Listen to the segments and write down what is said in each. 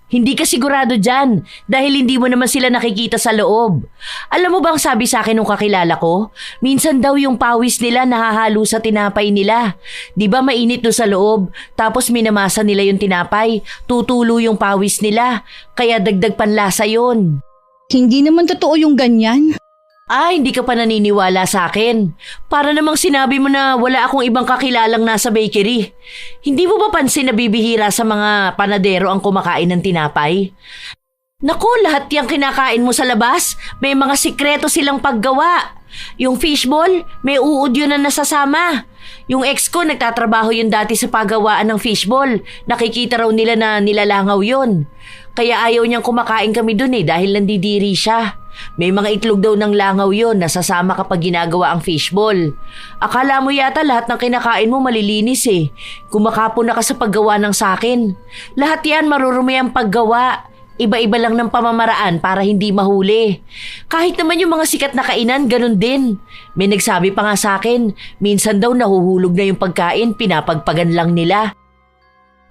Hindi ka sigurado dyan dahil hindi mo naman sila nakikita sa loob. Alam mo bang sabi sa akin nung kakilala ko? Minsan daw yung pawis nila nahahalo sa tinapay nila. Di ba mainit doon sa loob? Tapos minamasa nila yung tinapay. Tutulo yung pawis nila. Kaya dagdag panlasa yun. Hindi naman totoo yung ganyan. Hindi ka pa naniniwala sa akin. Para namang sinabi mo na wala akong ibang kakilalang nasa bakery. Hindi mo ba pansin na bibihira sa mga panadero ang kumakain ng tinapay? Naku, lahat yung kinakain mo sa labas, may mga sikreto silang paggawa. Yung fishball, may uod yun na nasasama. Yung ex ko nagtatrabaho yun dati sa paggawaan ng fishball. Nakikita raw nila na nilalangaw yun. Kaya ayaw niyang kumakain kami dun dahil nandidiri siya. May mga itlog daw ng langaw yon nasasama kapag ginagawa ang fishball. Akala mo yata lahat ng kinakain mo malilinis Kumakapon na ka sa paggawa ng sakin. Lahat yan marurumi ang paggawa. Iba-iba lang ng pamamaraan para hindi mahuli. Kahit naman yung mga sikat na kainan, ganun din. May nagsabi pa nga sa akin, minsan daw nahuhulog na yung pagkain, pinapagpagan lang nila.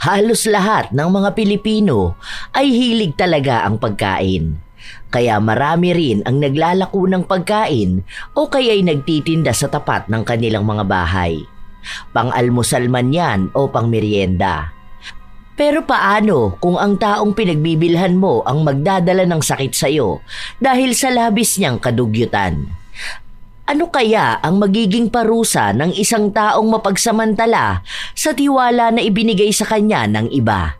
Halos lahat ng mga Pilipino ay hilig talaga ang pagkain. Kaya marami rin ang naglalako ng pagkain o kaya'y nagtitinda sa tapat ng kanilang mga bahay. Pang-almusal man yan o pang-merienda. Pero paano kung ang taong pinagbibilhan mo ang magdadala ng sakit sa'yo dahil sa labis niyang kadugyutan? Ano kaya ang magiging parusa ng isang taong mapagsamantala sa tiwala na ibinigay sa kanya ng iba?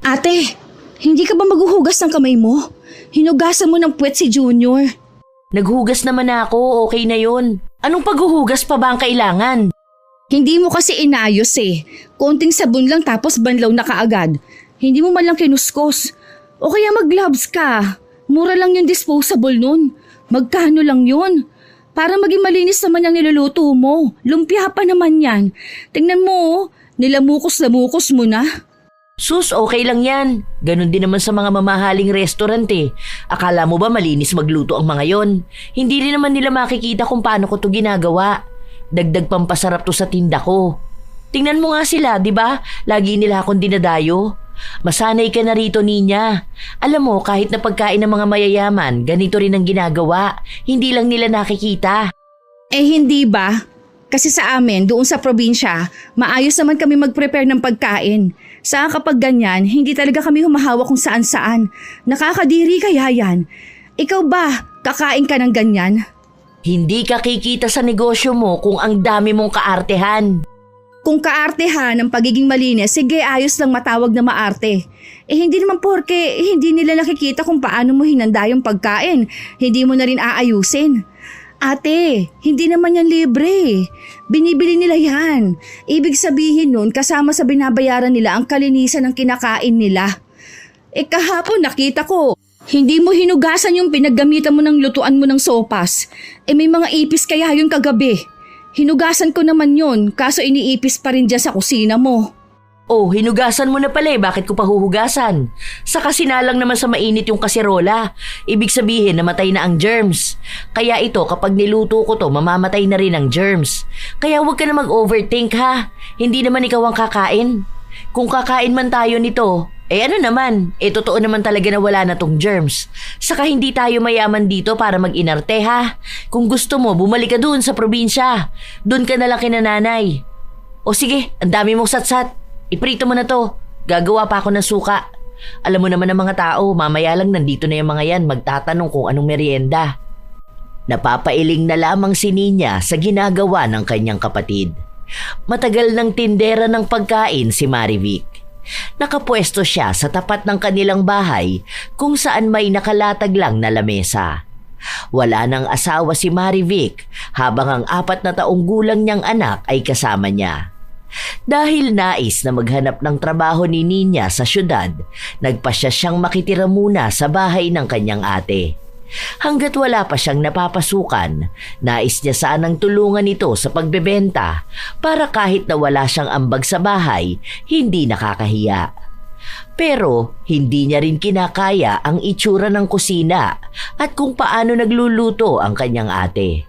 Ate, hindi ka ba maghuhugas ng kamay mo? Hinugasan mo ng puwet si Junior. Naghugas naman ako, okay na yun. Anong paghuhugas pa ba ang kailangan? Hindi mo kasi inayos Konting sabon lang tapos banlaw na kaagad. Hindi mo man lang kinuskos. O kaya mag-gloves ka. Mura lang yung disposable nun. Magkano lang yun? Para maging malinis naman ang niluluto mo. Lumpia pa naman yan. Tingnan mo, nilamukos-lamukos mo na. Sus, okay lang yan. Ganon din naman sa mga mamahaling restaurant Akala mo ba malinis magluto ang mga yon? Hindi rin naman nila makikita kung paano ko to ginagawa. Dagdag pampasarap to sa tinda ko. Tingnan mo nga sila, di ba? Lagi nila akong dinadayo. Masanay ka na rito, Ninya. Alam mo, kahit na pagkain ng mga mayayaman, ganito rin ang ginagawa. Hindi lang nila nakikita. Hindi ba? Kasi sa amin, doon sa probinsya, maayos naman kami mag-prepare ng pagkain. Saka kapag ganyan, hindi talaga kami humahawak kung saan-saan. Nakakadiri kaya yan. Ikaw ba, kakain ka ng ganyan? Hindi ka kikita sa negosyo mo kung ang dami mong kaartehan. Kung kaartehan ang pagiging malinis, sige ayos lang matawag na maarte. Hindi naman porke hindi nila nakikita kung paano mo hinanda yung pagkain. Hindi mo na rin aayusin. Ate, hindi naman yan libre. Binibili nila yan. Ibig sabihin nun, kasama sa binabayaran nila ang kalinisan ng kinakain nila. Kahapon nakita ko, hindi mo hinugasan yung pinaggamitan mo ng lutuan mo ng sopas. May mga ipis kaya yun kagabi. Hinugasan ko naman yun, kaso iniipis pa rin dyan sa kusina mo. Oh, hinugasan mo na pala bakit ko pa huhugasan? Saka sinalang naman sa mainit yung kaserola. Ibig sabihin namatay na ang germs. Kaya ito kapag niluto ko to, mamamatay na rin ang germs. Kaya huwag ka na mag-overthink ha. Hindi naman ikaw ang kakain. Kung kakain man tayo nito, ano naman, totoo naman talaga na wala na tong germs. Saka hindi tayo mayaman dito para mag-inarte ha. Kung gusto mo, bumalik ka doon sa probinsya. Doon ka na lang kina nanay. O sige, ang dami mong satsat. Iprito mo na to. Gagawa pa ako ng suka. Alam mo naman ng mga tao, mamaya lang nandito na yung mga yan magtatanong kung anong merienda. Napapailing na lamang si Ninya sa ginagawa ng kanyang kapatid. Matagal ng tindera ng pagkain si Marivic. Nakapwesto siya sa tapat ng kanilang bahay kung saan may nakalatag lang na lamesa. Wala nang asawa si Marivic habang ang 4 na taong gulang niyang anak ay kasama niya. Dahil nais na maghanap ng trabaho ni Ninya sa syudad, nagpasya siyang makitira muna sa bahay ng kanyang ate. Hanggat wala pa siyang napapasukan, nais niya sanang tulungan ito sa pagbebenta para kahit na wala siyang ambag sa bahay, hindi nakakahiya. Pero hindi niya rin kinakaya ang itsura ng kusina at kung paano nagluluto ang kanyang ate.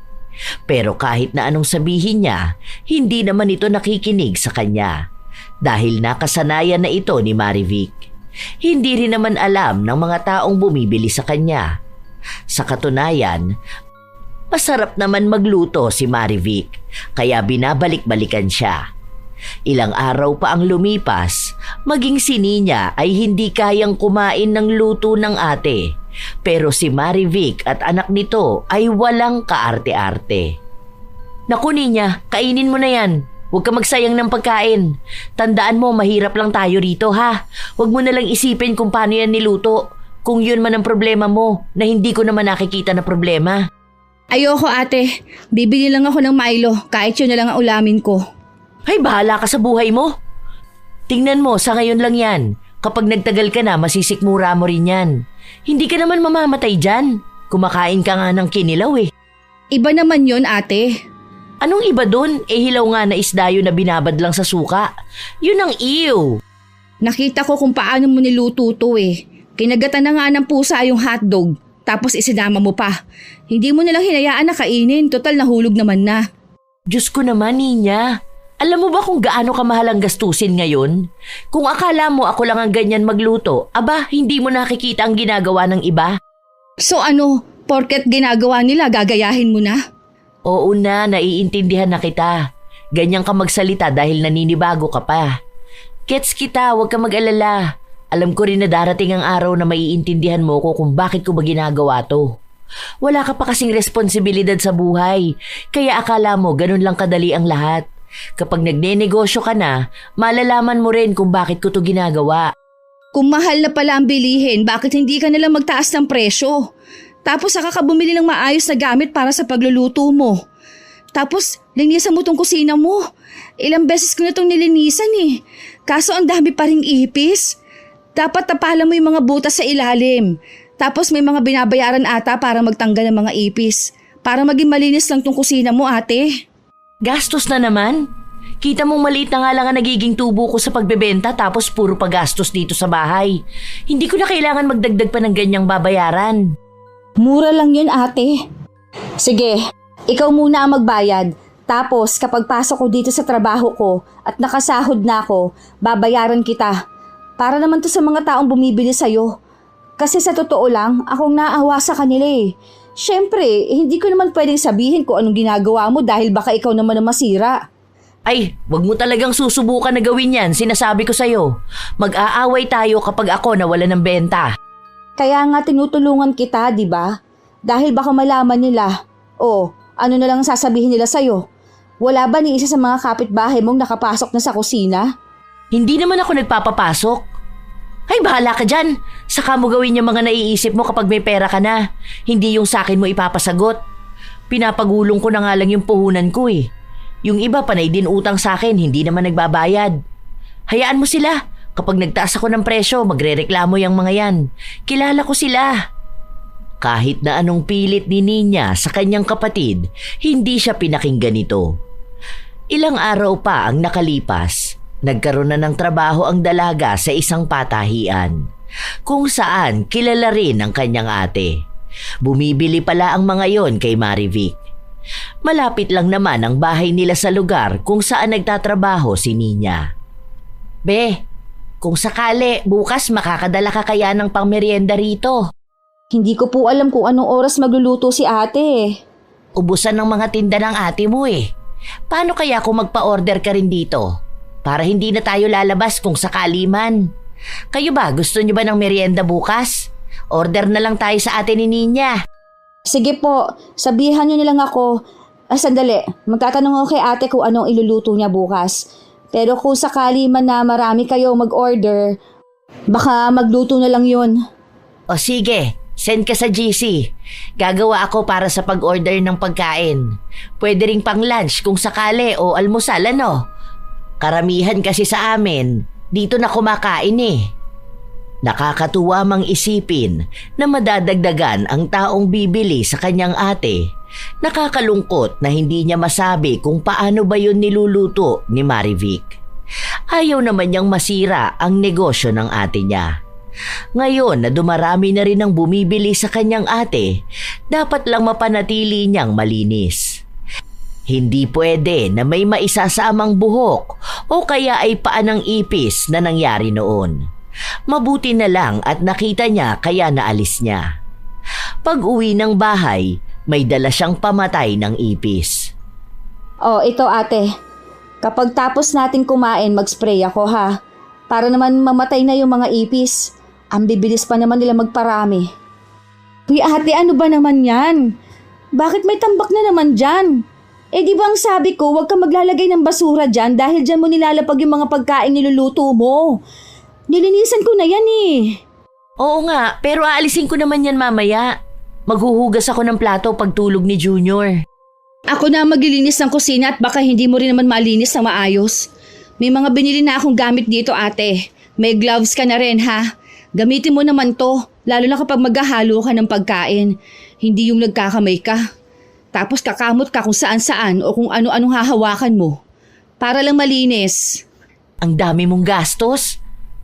Pero kahit na anong sabihin niya, hindi naman ito nakikinig sa kanya dahil nakasanayan na ito ni Marivic. Hindi rin naman alam ng mga taong bumibili sa kanya. Sa katunayan, masarap naman magluto si Marivic, kaya binabalik-balikan siya. Ilang araw pa ang lumipas, maging si Nina ay hindi kayang kumain ng luto ng ate. Pero si Marivic at anak nito ay walang kaarte-arte. Naku Nina, kainin mo na yan. Huwag ka magsayang ng pagkain. Tandaan mo, mahirap lang tayo rito ha. Huwag mo na lang isipin kung paano yan niluto. Kung yun man ang problema mo, na hindi ko naman nakikita na problema. Ayoko ate, bibili lang ako ng Milo kahit yun na lang ang ulamin ko. Ay, bahala ka sa buhay mo. Tingnan mo, sa ngayon lang yan. Kapag nagtagal ka na, masisikmura mo rin yan. Hindi ka naman mamamatay dyan. Kumakain ka nga ng kinilaw eh. Iba naman yun ate. Anong iba dun? Hilaw nga na isda yun na binabad lang sa suka. Yun ang ew. Nakita ko kung paano mo niluto to eh. Kinagatan na nga ng pusa yung hotdog, tapos isinama mo pa. Hindi mo nalang hinayaan na kainin, total nahulog naman na. Diyos ko naman, Ninya. Alam mo ba kung gaano kamahal ang gastusin ngayon? Kung akala mo ako lang ang ganyan magluto, aba, hindi mo nakikita ang ginagawa ng iba? So ano, porket ginagawa nila, gagayahin mo na? Oo na, naiintindihan na kita. Ganyan ka magsalita dahil naninibago ka pa. Gets kita, huwag ka mag-alala. Alam ko rin na darating ang araw na maiintindihan mo ko kung bakit ko ba ginagawa to. Wala ka pa kasing responsibilidad sa buhay, kaya akala mo ganun lang kadali ang lahat. Kapag nagnenegosyo ka na, malalaman mo rin kung bakit ko to ginagawa. Kung mahal na pala ang bilihin, bakit hindi ka nalang magtaas ng presyo? Tapos saka ka bumili ng maayos na gamit para sa pagluluto mo. Tapos linisan mo tong kusina mo. Ilang beses ko na tong nilinisan eh. Kaso ang dami pa ring ipis. Dapat tapalan mo yung mga butas sa ilalim. Tapos may mga binabayaran ata para magtanggal ng mga ipis. Para maging malinis lang tong kusina mo ate. Gastos na naman. Kita mong maliit na nga lang ang nagiging tubo ko sa pagbebenta tapos puro pagastos dito sa bahay. Hindi ko na kailangan magdagdag pa ng ganyang babayaran. Mura lang yun ate. Sige, ikaw muna ang magbayad. Tapos kapag pasok ko dito sa trabaho ko at nakasahod na ako, babayaran kita. Para naman to sa mga taong bumibili sa'yo. Kasi sa totoo lang, akong naawa sa kanila eh. Siyempre, hindi ko naman pwedeng sabihin kung anong ginagawa mo dahil baka ikaw naman ang masira. Ay, wag mo talagang susubukan na gawin yan, sinasabi ko sa'yo. Mag-aaway tayo kapag ako nawala ng benta. Kaya nga tinutulungan kita, di ba? Dahil baka malaman nila, ano na lang sasabihin nila sa'yo? Wala ba ni isa sa mga kapitbahay mong nakapasok na sa kusina? Hindi naman ako nagpapapasok. Ay, bahala ka dyan. Saka mo gawin yung mga naiisip mo kapag may pera ka na. Hindi yung sa akin mo ipapasagot. Pinapagulong ko na nga lang yung puhunan ko eh. Yung iba panay din utang sa akin, hindi naman nagbabayad. Hayaan mo sila. Kapag nagtaas ako ng presyo, magrereklamo yung mga yan. Kilala ko sila. Kahit na anong pilit ni Nina sa kanyang kapatid, hindi siya pinakinggan ito. Ilang araw pa ang nakalipas. Nagkaroon na ng trabaho ang dalaga sa isang patahian, kung saan kilala rin ang kanyang ate. Bumibili pala ang mga yon kay Marivic. Malapit lang naman ang bahay nila sa lugar kung saan nagtatrabaho si Nina. Be, kung sakali bukas makakadala ka kaya ng pangmeryenda rito? Hindi ko po alam kung anong oras magluluto si ate. Ubusan ng mga tinda ng ate mo eh. Paano kaya kung magpa-order ka rin dito? Para hindi na tayo lalabas kung sakali man. Kayo ba, gusto niyo ba ng merienda bukas? Order na lang tayo sa ate ni Nina. Sige po, sabihan niyo nilang ako. Sandali, magtatanong ako kay ate kung anong iluluto niya bukas. Pero kung sakali man na marami kayo mag-order, baka magluto na lang yun. O sige, send ka sa GC. Gagawa ako para sa pag-order ng pagkain. Pwede ring pang lunch kung sakali o almusal ano. Karamihan kasi sa amin, dito na kumakain eh. Nakakatuwa mang isipin na madadagdagan ang taong bibili sa kanyang ate. Nakakalungkot na hindi niya masabi kung paano ba yun niluluto ni Marivic. Ayaw naman niyang masira ang negosyo ng ate niya. Ngayon na dumarami na rin ang bumibili sa kanyang ate, dapat lang mapanatili niyang malinis. Hindi pwede na may maisasamang buhok o kaya ay paan ng ipis na nangyari noon. Mabuti na lang at nakita niya kaya naalis niya. Pag-uwi ng bahay, may dala siyang pamatay ng ipis. Oh, ito ate. Kapag tapos natin kumain, mag-spray ako ha. Para naman mamatay na yung mga ipis. Ang bibilis pa naman nila magparami. Uy ate, ano ba naman yan? Bakit may tambak na naman dyan? Di ba ang sabi ko, huwag ka maglalagay ng basura dyan dahil dyan mo nilalapag yung mga pagkain niluluto mo. Nilinisan ko na yan eh. Oo nga, pero aalisin ko naman yan mamaya. Maghuhugas ako ng plato pag tulog ni Junior. Ako na maglilinis ng kusina at baka hindi mo rin naman malinis ng maayos. May mga binili na akong gamit dito ate. May gloves ka na rin ha. Gamitin mo naman to, lalo na kapag maghahalo ka ng pagkain. Hindi yung nagkakamay ka. Tapos kakamot ka kung saan-saan o kung ano-anong hahawakan mo. Para lang malinis. Ang dami mong gastos.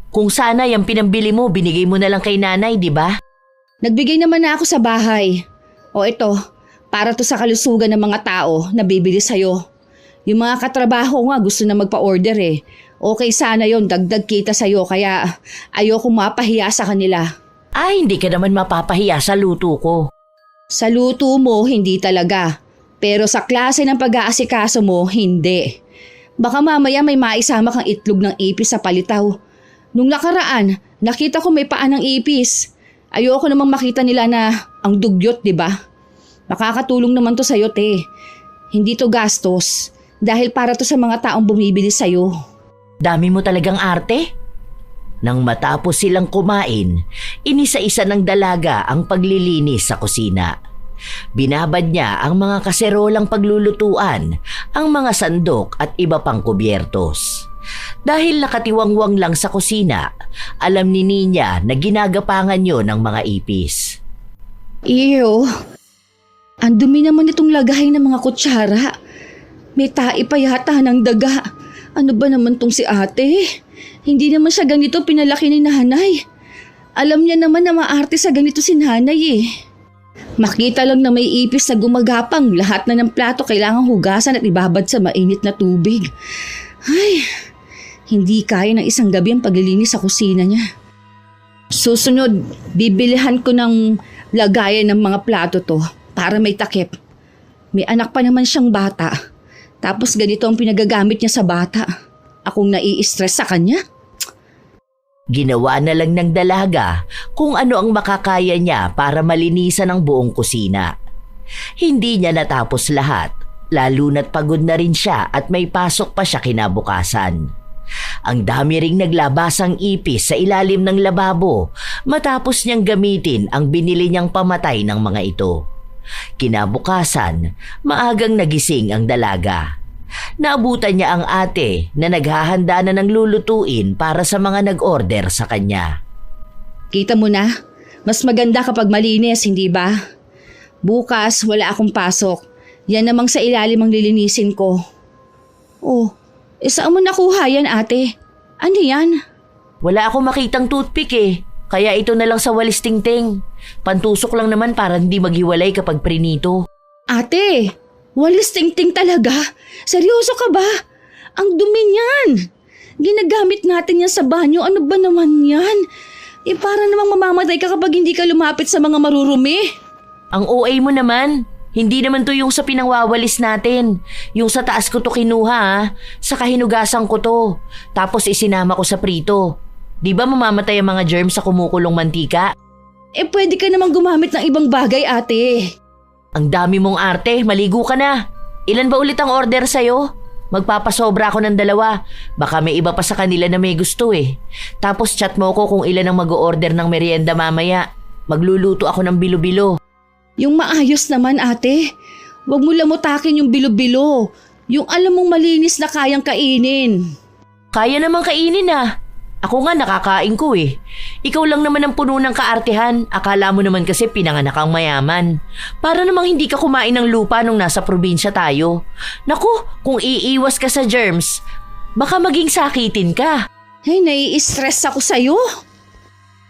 Kung sana yung pinambili mo, binigay mo na lang kay nanay, di ba? Nagbigay naman na ako sa bahay. O ito, para to sa kalusugan ng mga tao na bibili sa'yo. Yung mga katrabaho nga gusto na magpa-order eh. Okay sana yon, dagdag kita sa'yo kaya ayokong mapahiya sa kanila. Ay, hindi ka naman mapapahiya sa luto ko. Sa luto mo, hindi talaga. Pero sa klase ng pag-aasikaso mo, hindi. Baka mamaya may maisama kang itlog ng ipis sa palitaw. Nung nakaraan, nakita ko may paa ng ipis. Ayoko namang makita nila na ang dugyot, di ba? Makakatulong naman to sa'yo, te. Hindi to gastos. Dahil para to sa mga taong bumibili sa'yo. Dami mo talagang arte. Nang matapos silang kumain, inisa-isa ng dalaga ang paglilinis sa kusina. Binabad niya ang mga kaserolang paglulutuan, ang mga sandok at iba pang kubyertos. Dahil nakatiwangwang lang sa kusina, alam ni Ninya na ginagapangan yon ng mga ipis. Ew, ang dumi naman itong lagay ng mga kutsara. May tai pa yata ng daga. Ano ba naman tong si ate? Hindi naman siya ganito pinalaki ni nanay. Alam niya naman na maarte sa ganito si nanay eh. Makita lang na may ipis na gumagapang, lahat na ng plato kailangang hugasan at ibabad sa mainit na tubig. Ay, hindi kaya ng isang gabi ang paglilinis sa kusina niya. Susunod, bibilihan ko ng lagayan ng mga plato to para may takip. May anak pa naman siyang bata. Tapos ganito ang pinagagamit niya sa bata. Akong nai-stress sa kanya. Ginawa na lang ng dalaga kung ano ang makakaya niya para malinisan ang buong kusina. Hindi niya natapos lahat, lalo na't pagod na rin siya at may pasok pa siya kinabukasan. Ang dami ring naglabasang ipis sa ilalim ng lababo matapos niyang gamitin ang binili niyang pamatay ng mga ito. Kinabukasan, maagang nagising ang dalaga. Naabutan niya ang ate na naghahanda na ng lulutuin para sa mga nag-order sa kanya. Kita mo na, mas maganda kapag malinis, hindi ba? Bukas, wala akong pasok. Yan namang sa ilalim ang lilinisin ko. Oh, saan mo nakuha yan ate? Ano yan? Wala akong makitang toothpick eh. Kaya ito na lang sa walis tingting. Pantusok lang naman para hindi maghiwalay kapag prinito. Ate, walis tingting talaga? Seryoso ka ba? Ang dumi niyan. Ginagamit natin yan sa banyo. Ano ba naman yan? Para namang mamamatay ka kapag hindi ka lumapit sa mga marurumi. Ang OA mo naman. Hindi naman to yung sa pinangwawalis natin. Yung sa taas ko to kinuha ha. Sa kahinugasan ko to. Tapos isinama ko sa prito. Di ba mamamatay ang mga germs sa kumukulong mantika? Pwede ka namang gumamit ng ibang bagay ate. Ang dami mong arte, maligo ka na. Ilan ba ulit ang order sa'yo? Magpapasobra ako ng 2. Baka may iba pa sa kanila na may gusto eh. Tapos chat mo ko kung ilan ang mag-o-order ng merienda mamaya. Magluluto ako ng bilo-bilo. Yung maayos naman ate. Huwag mo lamutakin yung bilo-bilo. Yung alam mong malinis na kayang kainin. Kaya namang kainin ah. Ako nga nakakain ko eh. Ikaw lang naman ang puno ng kaartehan. Akala mo naman kasi pinanganak kang mayaman. Para namang hindi ka kumain ng lupa nung nasa probinsya tayo. Naku, kung iiwas ka sa germs, baka maging sakitin ka. Ay, nai-stress ako sa'yo.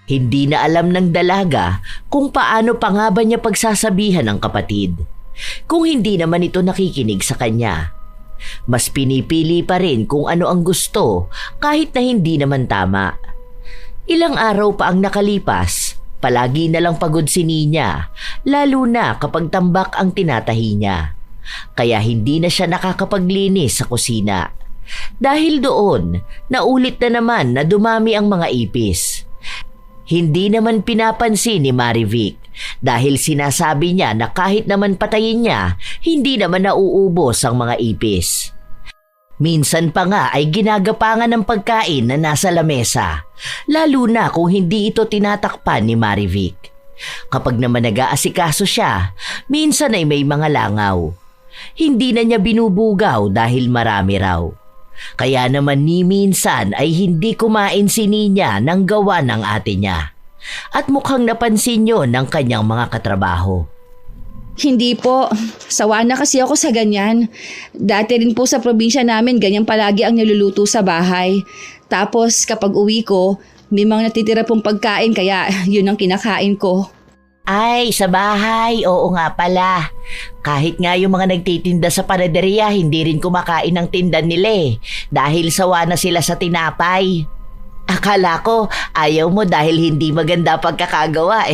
Hindi na alam ng dalaga kung paano pa nga ba niya pagsasabihan ng kapatid. Kung hindi naman ito nakikinig sa kanya. Mas pinipili pa rin kung ano ang gusto kahit na hindi naman tama. Ilang araw pa ang nakalipas, palagi na lang pagod si Nina, lalo na kapag tambak ang tinatahi niya. Kaya hindi na siya nakakapaglinis sa kusina. Dahil doon, naulit na naman na dumami ang mga ipis. Hindi naman pinapansin ni Marivic dahil sinasabi niya na kahit naman patayin niya, hindi naman nauubos ang mga ipis. Minsan pa nga ay ginagapangan ng pagkain na nasa lamesa, lalo na kung hindi ito tinatakpan ni Marivic. Kapag naman nag-aasikaso siya, minsan ay may mga langaw. Hindi na niya binubugaw dahil marami raw. Kaya naman ni minsan ay hindi kumain si Nina ng gawa ng ate niya. At mukhang napansin yun ng kanyang mga katrabaho. Hindi po. Sawa na kasi ako sa ganyan. Dati rin po sa probinsya namin, ganyan palagi ang niluluto sa bahay. Tapos kapag uwi ko, may mga natitira pong pagkain kaya yun ang kinakain ko. Ay, sa bahay, oo nga pala. Kahit nga yung mga nagtitinda sa panaderia, hindi rin kumakain ng tinda nila dahil sawa na sila sa tinapay. Akala ko ayaw mo dahil hindi maganda pagkakagawa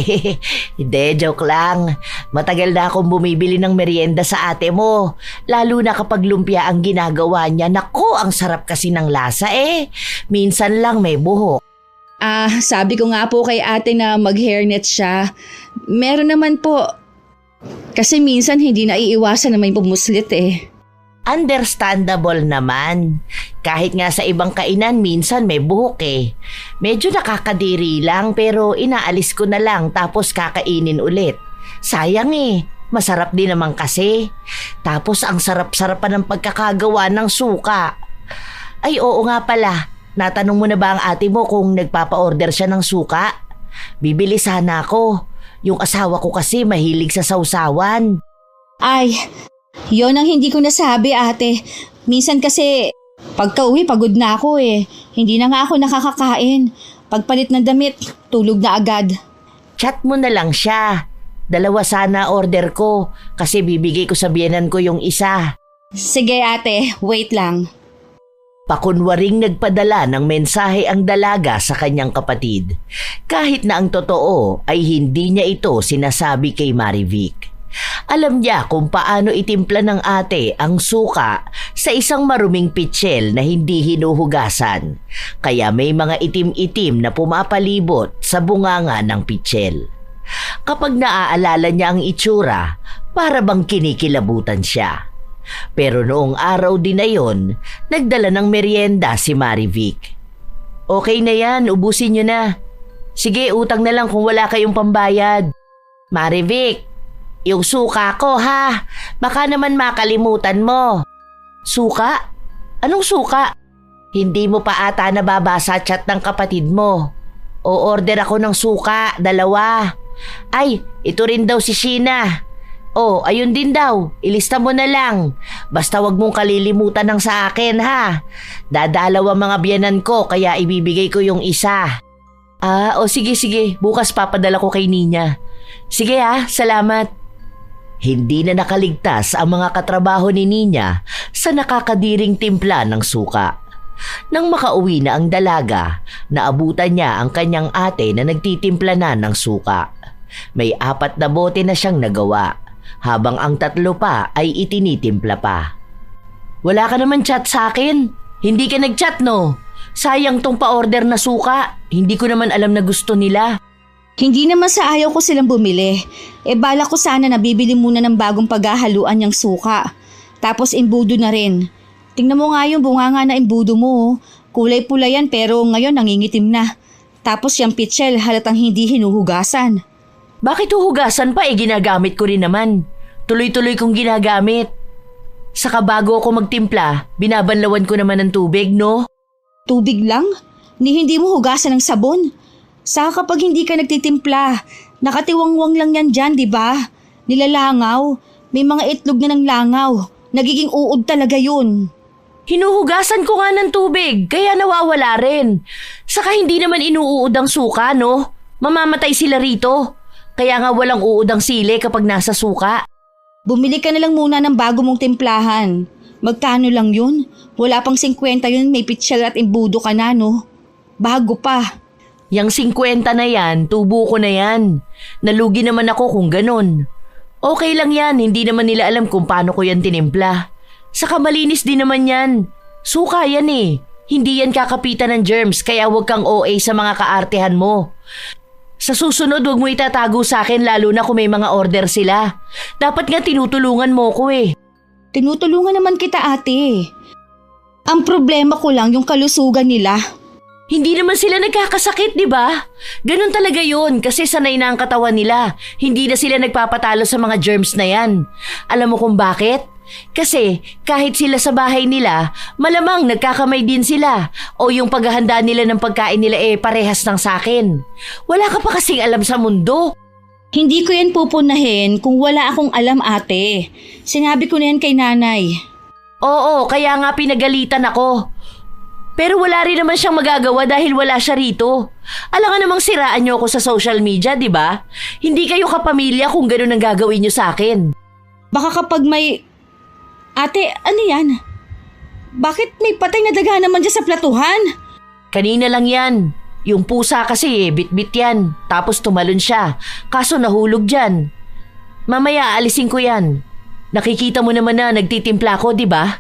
Hindi, joke lang. Matagal na akong bumibili ng merienda sa ate mo. Lalo na kapag lumpia ang ginagawa niya. Naku, ang sarap kasi ng lasa Minsan lang may buhok. Sabi ko nga po kay ate na mag-hairnet siya. Meron naman po. Kasi minsan hindi na iiwasan na may pumuslit Understandable naman. Kahit nga sa ibang kainan minsan may buhok Medyo nakakadiri lang pero inaalis ko na lang tapos kakainin ulit. Sayang masarap din naman kasi. Tapos ang sarap-sarapan ng pagkakagawa ng suka. Ay oo nga pala, natanong mo na ba ang ate mo kung nagpapa-order siya ng suka? Bibili sana ako. Yung asawa ko kasi mahilig sa sausawan. Ay, yon ang hindi ko nasabi ate. Minsan kasi pagka-uwi pagod na ako Hindi na nga ako nakakakain. Pagpalit ng damit, tulog na agad. Chat mo na lang siya. 2 sana order ko kasi bibigay ko sa biyenan ko yung isa. Sige ate, wait lang. Pakunwaring nagpadala ng mensahe ang dalaga sa kanyang kapatid. Kahit na ang totoo ay hindi niya ito sinasabi kay Marivic. Alam niya kung paano itimpla ng ate ang suka sa isang maruming pitsil na hindi hinuhugasan. Kaya may mga itim-itim na pumapalibot sa bunganga ng pitsil. Kapag naaalala niya ang itsura, para bang kinikilabutan siya. Pero noong araw din na yon, nagdala ng merienda si Marivic. Okay na yan, ubusin nyo na. Sige, utang na lang kung wala kayong pambayad. Marivic, yung suka ko ha. Baka naman makalimutan mo. Suka? Anong suka? Hindi mo pa ata nababasa chat ng kapatid mo. O-order ako ng suka, 2. Ay, ito rin daw si Sheena. Oh, ayun din daw. Ilista mo na lang. Basta wag mong kalilimutan ng sa akin ha. Dadalaw ang mga biyanan ko kaya ibibigay ko yung isa. Sige. Bukas papadala ko kay Nina. Sige salamat. Hindi na nakaligtas ang mga katrabaho ni Nina sa nakakadiring timpla ng suka. Nang makauwi na ang dalaga, naabutan niya ang kanyang ate na nagtitimpla na ng suka. May 4 na bote na siyang nagawa. Habang ang 3 pa ay itinitimpla pa. Wala ka naman chat sa akin. Hindi ka nag-chat no? Sayang tong pa-order na suka. Hindi ko naman alam na gusto nila. Hindi naman sa ayaw ko silang bumili. Bala ko sana na bibili muna ng bagong paghahaluan niyang suka. Tapos imbudo na rin. Tingnan mo nga yung bunganga na imbudo mo. Kulay pula yan pero ngayon nangingitim na. Tapos yung pitsil halatang hindi hinuhugasan. Bakit huhugasan pa ginagamit ko rin naman? Tuloy-tuloy kong ginagamit. Saka bago ako magtimpla, binabanlawan ko naman ng tubig, no? Tubig lang? Hindi mo hugasan ng sabon. Saka kapag hindi ka nagtitimpla, nakatiwangwang lang yan dyan, di ba? Nilalangaw. May mga itlog na ng langaw. Nagiging uod talaga yun. Hinuhugasan ko nga ng tubig, kaya nawawala rin. Saka hindi naman inuuod ang suka, no? Mamamatay sila rito. Kaya nga walang uod ang sili kapag nasa suka. Bumili ka na lang muna ng bago mong timplahan. Magkano lang yun? Wala pang 50 yun, may pitsil at imbudo ka na, no? Bago pa. Yang 50 na yan, tubo ko na yan. Nalugi naman ako kung ganun. Okay lang yan, hindi naman nila alam kung paano ko yan tinimpla. Saka malinis din naman yan. Suka yan eh. Hindi yan kakapitan ng germs kaya huwag kang OA sa mga kaartehan mo. Sa susunod huwag mo itatago sa akin lalo na kung may mga order sila. Dapat nga tinutulungan mo ko eh. Tinutulungan naman kita ate. Ang problema ko lang yung kalusugan nila. Hindi naman sila nagkakasakit, di ba? Ganun talaga yun kasi sanay na ang katawan nila. Hindi na sila nagpapatalo sa mga germs na yan. Alam mo kung bakit? Kasi kahit sila sa bahay nila, malamang nagkakamay din sila. O yung paghahanda nila ng pagkain nila parehas ng sakin. Wala ka pa kasing alam sa mundo. Hindi ko yan pupunahin kung wala akong alam ate. Sinabi ko na yan kay nanay. Oo, kaya nga pinagalitan ako. Pero wala rin naman siyang magagawa dahil wala siya rito. Alam nga namang siraan niyo ako sa social media, di ba? Hindi kayo kapamilya kung ganun ang gagawin niyo sa akin. Baka kapag may... Ate, ano yan? Bakit may patay na daga naman dyan sa platuhan? Kanina lang yan. Yung pusa kasi bit-bit yan. Tapos tumalon siya. Kaso nahulog dyan. Mamaya alisin ko yan. Nakikita mo naman na nagtitimpla ko, di ba?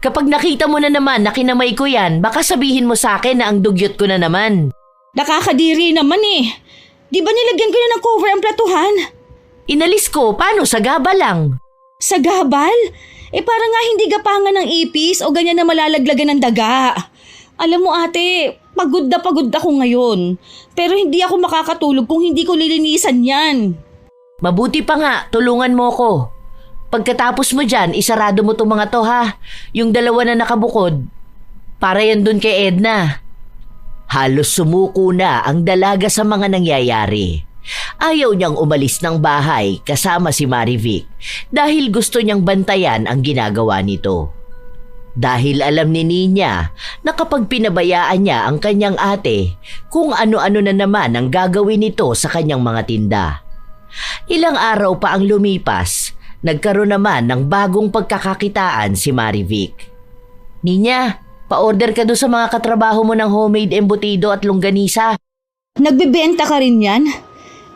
Kapag nakita mo na naman na kinamay ko yan, baka sabihin mo sa akin na ang dugyot ko na naman. Nakakadiri naman eh. Di ba nilagyan ko na ng cover ang platuhan? Inalis ko, paano? Sa gaba lang. Sa gabal? Parang nga hindi gapangan ng ipis o ganyan na malalaglagan ng daga. Alam mo ate, pagod na pagod ako ngayon. Pero hindi ako makakatulog kung hindi ko lilinisan yan. Mabuti pa nga, tulungan mo ko. Pagkatapos mo dyan, isarado mo itong mga to ha. Yung dalawa na nakabukod. Para yan dun kay Edna. Halos sumuko na ang dalaga sa mga nangyayari. Ayaw niyang umalis ng bahay kasama si Marivic dahil gusto niyang bantayan ang ginagawa nito. Dahil alam ni Nina na kapag pinabayaan niya ang kanyang ate, kung ano-ano na naman ang gagawin nito sa kanyang mga tinda. Ilang araw pa ang lumipas, nagkaroon naman ng bagong pagkakakitaan si Marivic. Nina, pa-order ka doon sa mga katrabaho mo ng homemade embutido at longganisa. Nagbebenta ka rin yan?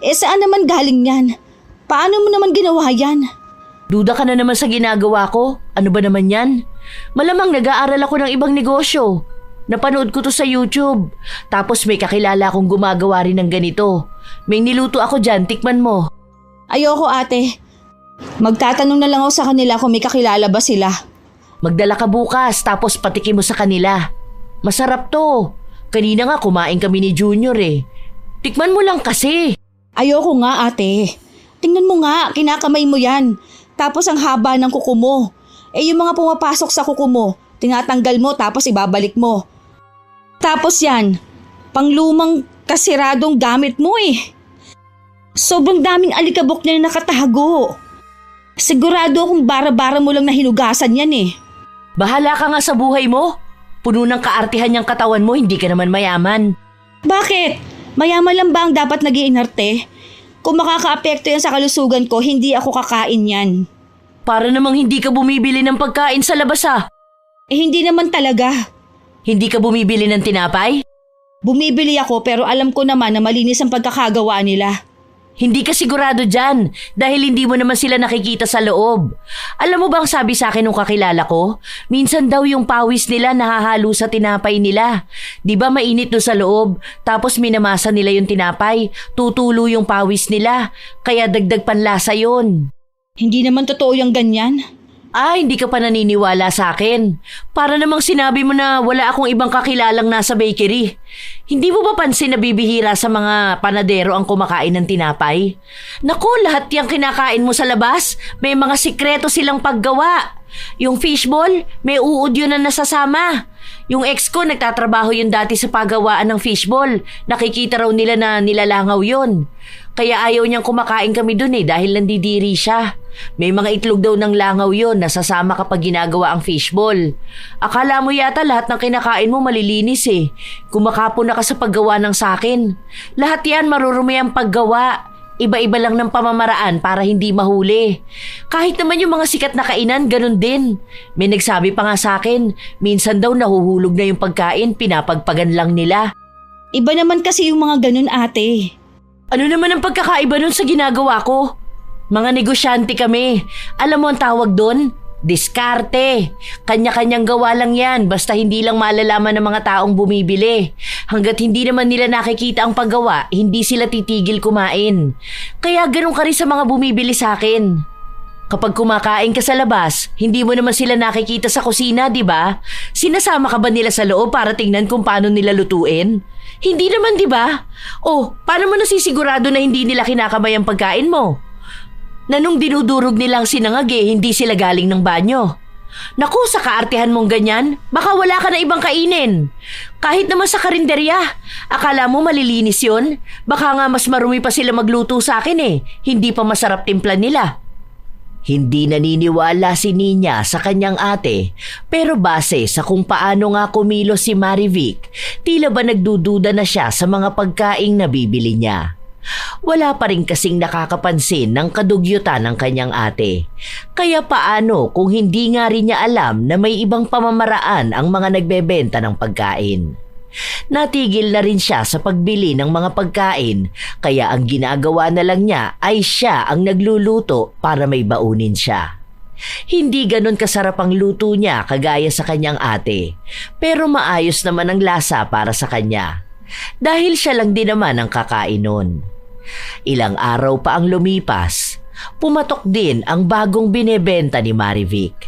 Saan naman galing yan? Paano mo naman ginawa yan? Duda ka na naman sa ginagawa ko? Ano ba naman yan? Malamang nag-aaral ako ng ibang negosyo. Napanood ko to sa YouTube. Tapos may kakilala akong gumagawa rin ng ganito. May niluto ako dyan, tikman mo. Ayoko ate. Magtatanong na lang ako sa kanila kung may kakilala ba sila. Magdala ka bukas tapos patikim mo sa kanila. Masarap to. Kanina nga kumain kami ni Junior eh. Tikman mo lang kasi. Ayoko nga ate. Tingnan mo nga, kinakamay mo yan. Tapos ang haba ng kuko mo. Yung mga pumapasok sa kuko mo, tinatanggal mo tapos ibabalik mo. Tapos yan, panglumang kasiradong gamit mo eh. Sobrang daming alikabok na nakatago. Sigurado akong bara-bara mo lang na hinugasan yan eh. Bahala ka nga sa buhay mo. Puno ng kaartihan niyang katawan mo, hindi ka naman mayaman. Bakit? Mayaman lang ba ang dapat nag-iinarte? Kung makakaapekto yan sa kalusugan ko, hindi ako kakain yan. Para namang hindi ka bumibili ng pagkain sa labas ah. Hindi naman talaga. Hindi ka bumibili ng tinapay? Bumibili ako pero alam ko naman na malinis ang pagkakagawa nila. Hindi ka sigurado dyan dahil hindi mo naman sila nakikita sa loob. Alam mo bang sabi sa akin nung kakilala ko? Minsan daw yung pawis nila nahahalo sa tinapay nila. Di ba mainit doon sa loob? Tapos minamasa nila yung tinapay. Tutulo yung pawis nila. Kaya dagdag panlasa yun. Hindi naman totoo yung ganyan. Hindi ka pa naniniwala sa akin. Para namang sinabi mo na wala akong ibang kakilalang nasa bakery. Hindi mo ba pansin na bibihira sa mga panadero ang kumakain ng tinapay? Naku, lahat yung kinakain mo sa labas, may mga sikreto silang paggawa. Yung fishball, may uod yun na nasasama. Yung ex ko nagtatrabaho yun dati sa paggawaan ng fishball. Nakikita raw nila na nilalangaw yun. Kaya ayaw niyang kumakain kami dun dahil nandidiri siya. May mga itlog daw ng langaw yun nasasama kapag ginagawa ang fishball. Akala mo yata lahat ng kinakain mo malilinis Kumakapon na ka sa paggawa ng sakin. Lahat yan marurumi ang paggawa. Iba-iba lang ng pamamaraan para hindi mahuli. Kahit naman yung mga sikat na kainan, ganun din. May nagsabi pa nga sa akin, minsan daw nahuhulog na yung pagkain, pinapagpagan lang nila. Iba naman kasi yung mga ganun, ate. Ano naman ang pagkakaiba nun sa ginagawa ko? Mga negosyante kami. Alam mo ang tawag doon? Diskarte. Kanya-kanyang gawa lang yan basta hindi lang malalaman ng mga taong bumibili. Hanggat hindi naman nila nakikita ang paggawa, hindi sila titigil kumain. Kaya ganun ka rin sa mga bumibili sa akin. Kapag kumakain ka sa labas, hindi mo naman sila nakikita sa kusina, di ba? Sinasama ka ba nila sa loob para tingnan kung paano nila lutuin? Hindi naman, di ba? O, paano mo nasisigurado na hindi nila kinakamay ang pagkain mo? Na nung dinudurog nilang sinangag hindi sila galing ng banyo. Naku, sa kaartehan mong ganyan, baka wala ka na ibang kainin. Kahit naman sa karinderya, akala mo malilinis yun? Baka nga mas marumi pa sila magluto sa akin hindi pa masarap timpla nila. Hindi naniniwala si Nina sa kanyang ate, pero base sa kung paano nga kumilos si Marivic, tila ba nagdududa na siya sa mga pagkaing nabibili niya. Wala pa rin kasing nakakapansin ng kadugyutan ng kanyang ate. Kaya paano kung hindi nga rin niya alam na may ibang pamamaraan ang mga nagbebenta ng pagkain? Natigil na rin siya sa pagbili ng mga pagkain, kaya ang ginagawa na lang niya ay siya ang nagluluto para may baunin siya. Hindi ganon kasarap ang luto niya kagaya sa kanyang ate, pero maayos naman ang lasa para sa kanya. Dahil siya lang din naman ang kakain nun. Ilang araw pa ang lumipas, pumatok din ang bagong binebenta ni Marivic.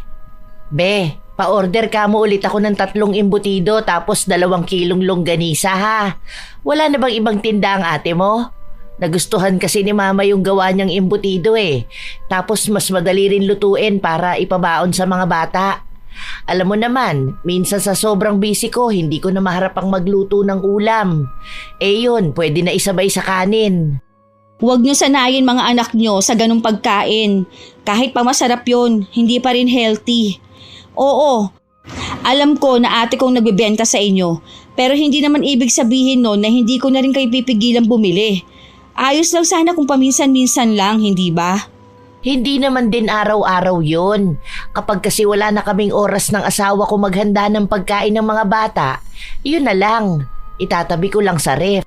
Be, pa-order ka mo ulit ako ng 3 embutido tapos 2 kilong longganisa ha. Wala na bang ibang tinda ang ate mo? Nagustuhan kasi ni mama yung gawa niyang embutido Tapos mas madali rin lutuin para ipabaon sa mga bata. Alam mo naman, minsan sa sobrang busy ko, hindi ko na maharap ang magluto ng ulam. Yun, pwede na isabay sa kanin. Huwag niyo sanayin mga anak niyo sa ganung pagkain. Kahit pa masarap yun, hindi pa rin healthy. Oo, alam ko na ate kong nagbebenta sa inyo, pero hindi naman ibig sabihin nun na hindi ko na rin kayo pipigilan bumili. Ayos lang sana kung paminsan-minsan lang, hindi ba? Hindi naman din araw-araw yun. Kapag kasi wala na kaming oras ng asawa ko maghanda ng pagkain ng mga bata, yun na lang. Itatabi ko lang sa ref.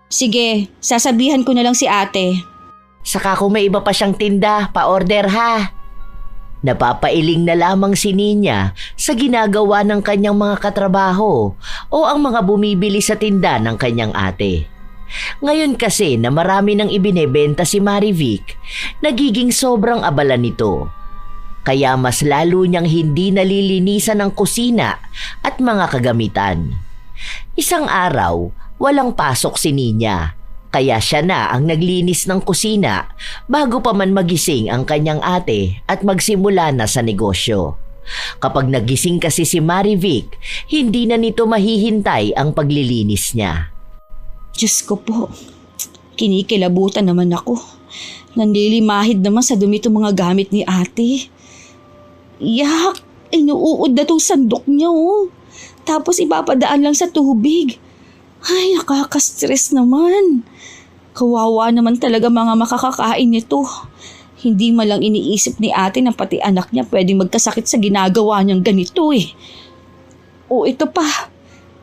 Sige, sasabihan ko na lang si ate. Saka kung may iba pa siyang tinda, pa-order ha. Napapailing na lamang si Nina sa ginagawa ng kanyang mga katrabaho o ang mga bumibili sa tinda ng kanyang ate. Ngayon kasi na marami nang ibinebenta si Marivic, nagiging sobrang abala nito. Kaya mas lalo niyang hindi nalilinisan ang kusina at mga kagamitan. Isang araw, walang pasok si Nina, kaya siya na ang naglinis ng kusina bago pa man magising ang kanyang ate at magsimula na sa negosyo. Kapag nagising kasi si Marivic, hindi na nito mahihintay ang paglilinis niya. Diyos ko po, kinikilabutan naman ako. Nanlilimahid naman sa dumi itong mga gamit ni ate. Yak, inuuod na itong sandok niya Tapos ipapadaan lang sa tubig. Ay, nakaka-stress naman. Kawawa naman talaga mga makakakain nito. Hindi man lang iniisip ni ate na pati anak niya pwedeng magkasakit sa ginagawa niyang ganito O ito pa.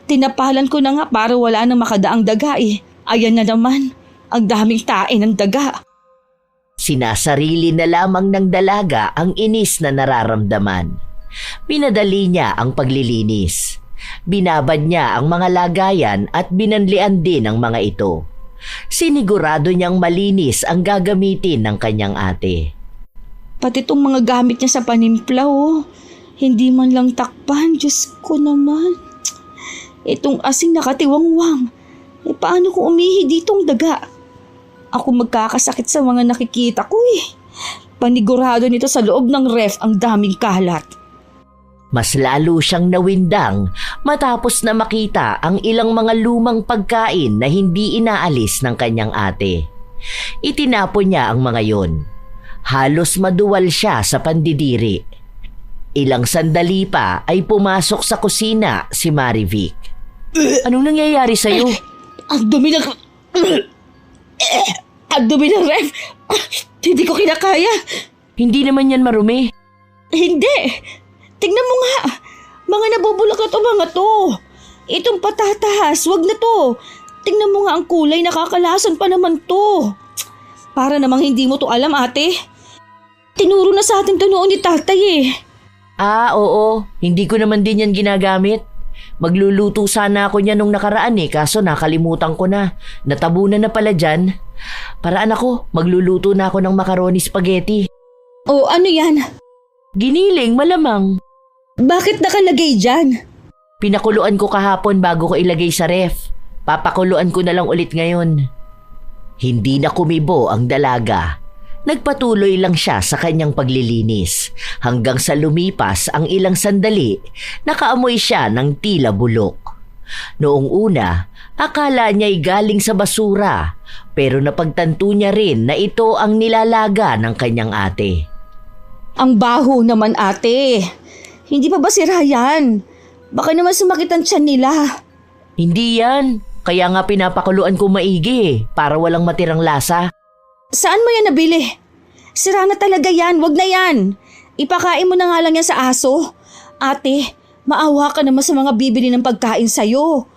Tinapalan ko na nga para wala nang makadaang daga Ayan na naman, ang daming tae ng daga. Sinasarili na lamang ng dalaga ang inis na nararamdaman. Pinadali niya ang paglilinis. Binabad niya ang mga lagayan at binanlian din ang mga ito. Sinigurado niyang malinis ang gagamitin ng kanyang ate. Pati itong mga gamit niya sa panimpla hindi man lang takpan, Diyos ko naman. Itong asing nakatiwangwang. Paano kung umihi ditong daga? Ako magkakasakit sa mga nakikita ko Panigurado nito sa loob ng ref ang daming kalat. Mas lalo siyang nawindang matapos na makita ang ilang mga lumang pagkain na hindi inaalis ng kanyang ate. Itinapon niya ang mga yon. Halos maduwal siya sa pandidiri. Ilang sandali pa ay pumasok sa kusina si Marivic. Anong nangyayari sa'yo? Ang dumi ng... Ang dumi ng ref. Hindi ko kinakaya. Hindi naman yan marumi. Hindi. Tingnan mo nga. Mga nabubulok na to mga to. Itong patatas, wag na to. Tingnan mo nga ang kulay, nakakalason pa naman to. Para namang hindi mo to alam, ate. Tinuro na sa atin to noon ni tatay eh. Oo. Hindi ko naman din yan ginagamit. Magluluto sana ako niya nung nakaraan kaso nakalimutan ko na. Natabunan na pala dyan. Paraan ako, magluluto na ako ng macaroni spaghetti. O ano yan? Giniling, malamang. Bakit nakalagay dyan? Pinakuluan ko kahapon bago ko ilagay sa ref. Papakuluan ko na lang ulit ngayon. Hindi na kumibo ang dalaga. Nagpatuloy lang siya sa kanyang paglilinis hanggang sa lumipas ang ilang sandali, nakaamoy siya ng tila bulok. Noong una, akala niya'y galing sa basura pero napagtanto niya rin na ito ang nilalaga ng kanyang ate. Ang baho naman, ate. Hindi pa ba sira yan? Baka naman sumakit ang tiyan nila. Hindi yan. Kaya nga pinapakuluan ko maigi para walang matirang lasa. Saan mo yan nabili? Sira na talaga yan, wag na yan. Ipakain mo na nga lang yan sa aso. Ate, maawa ka naman sa mga bibili ng pagkain sa'yo.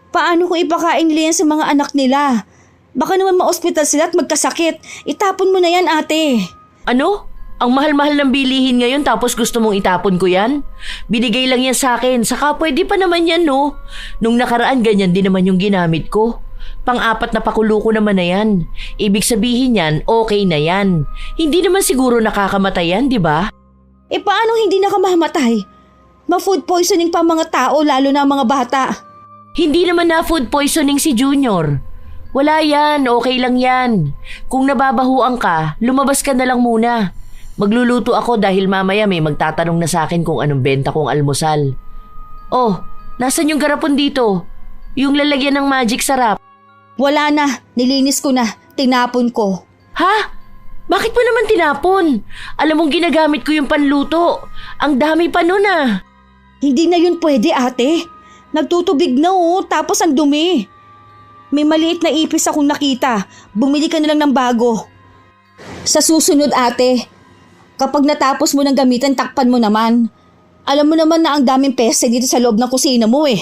Paano kung ipakain nila yan sa mga anak nila? Baka naman ma-ospital sila at magkasakit. Itapon mo na yan, ate. Ano? Ang mahal-mahal ng bilihin ngayon tapos gusto mong itapon ko yan? Binigay lang yan sa akin, saka pwede pa naman yan no? Nung nakaraan ganyan din naman yung ginamit ko. Pang-apat na pakulo ko naman na yan. Ibig sabihin yan, okay na yan. Hindi naman siguro nakakamatay yan, di ba? Paano hindi nakamamatay? Ma-food poisoning pa mga tao, lalo na mga bata. Hindi naman na food poisoning si Junior. Wala yan, okay lang yan. Kung nababahuan ka, lumabas ka na lang muna. Magluluto ako dahil mamaya may magtatanong na sa akin kung anong benta kong almusal. Oh, nasan yung garapon dito? Yung lalagyan ng magic sarap. Wala na, nilinis ko na, tinapon ko. Ha? Bakit mo naman tinapon? Alam mong ginagamit ko yung panluto. Ang dami pa nun ah. Hindi na yun pwede, ate. Nagtutubig na tapos ang dumi. May maliit na ipis akong nakita. Bumili ka na lang ng bago. Sa susunod, ate, kapag natapos mo ng gamitan, takpan mo naman. Alam mo naman na ang daming peste dito sa loob ng kusina mo eh.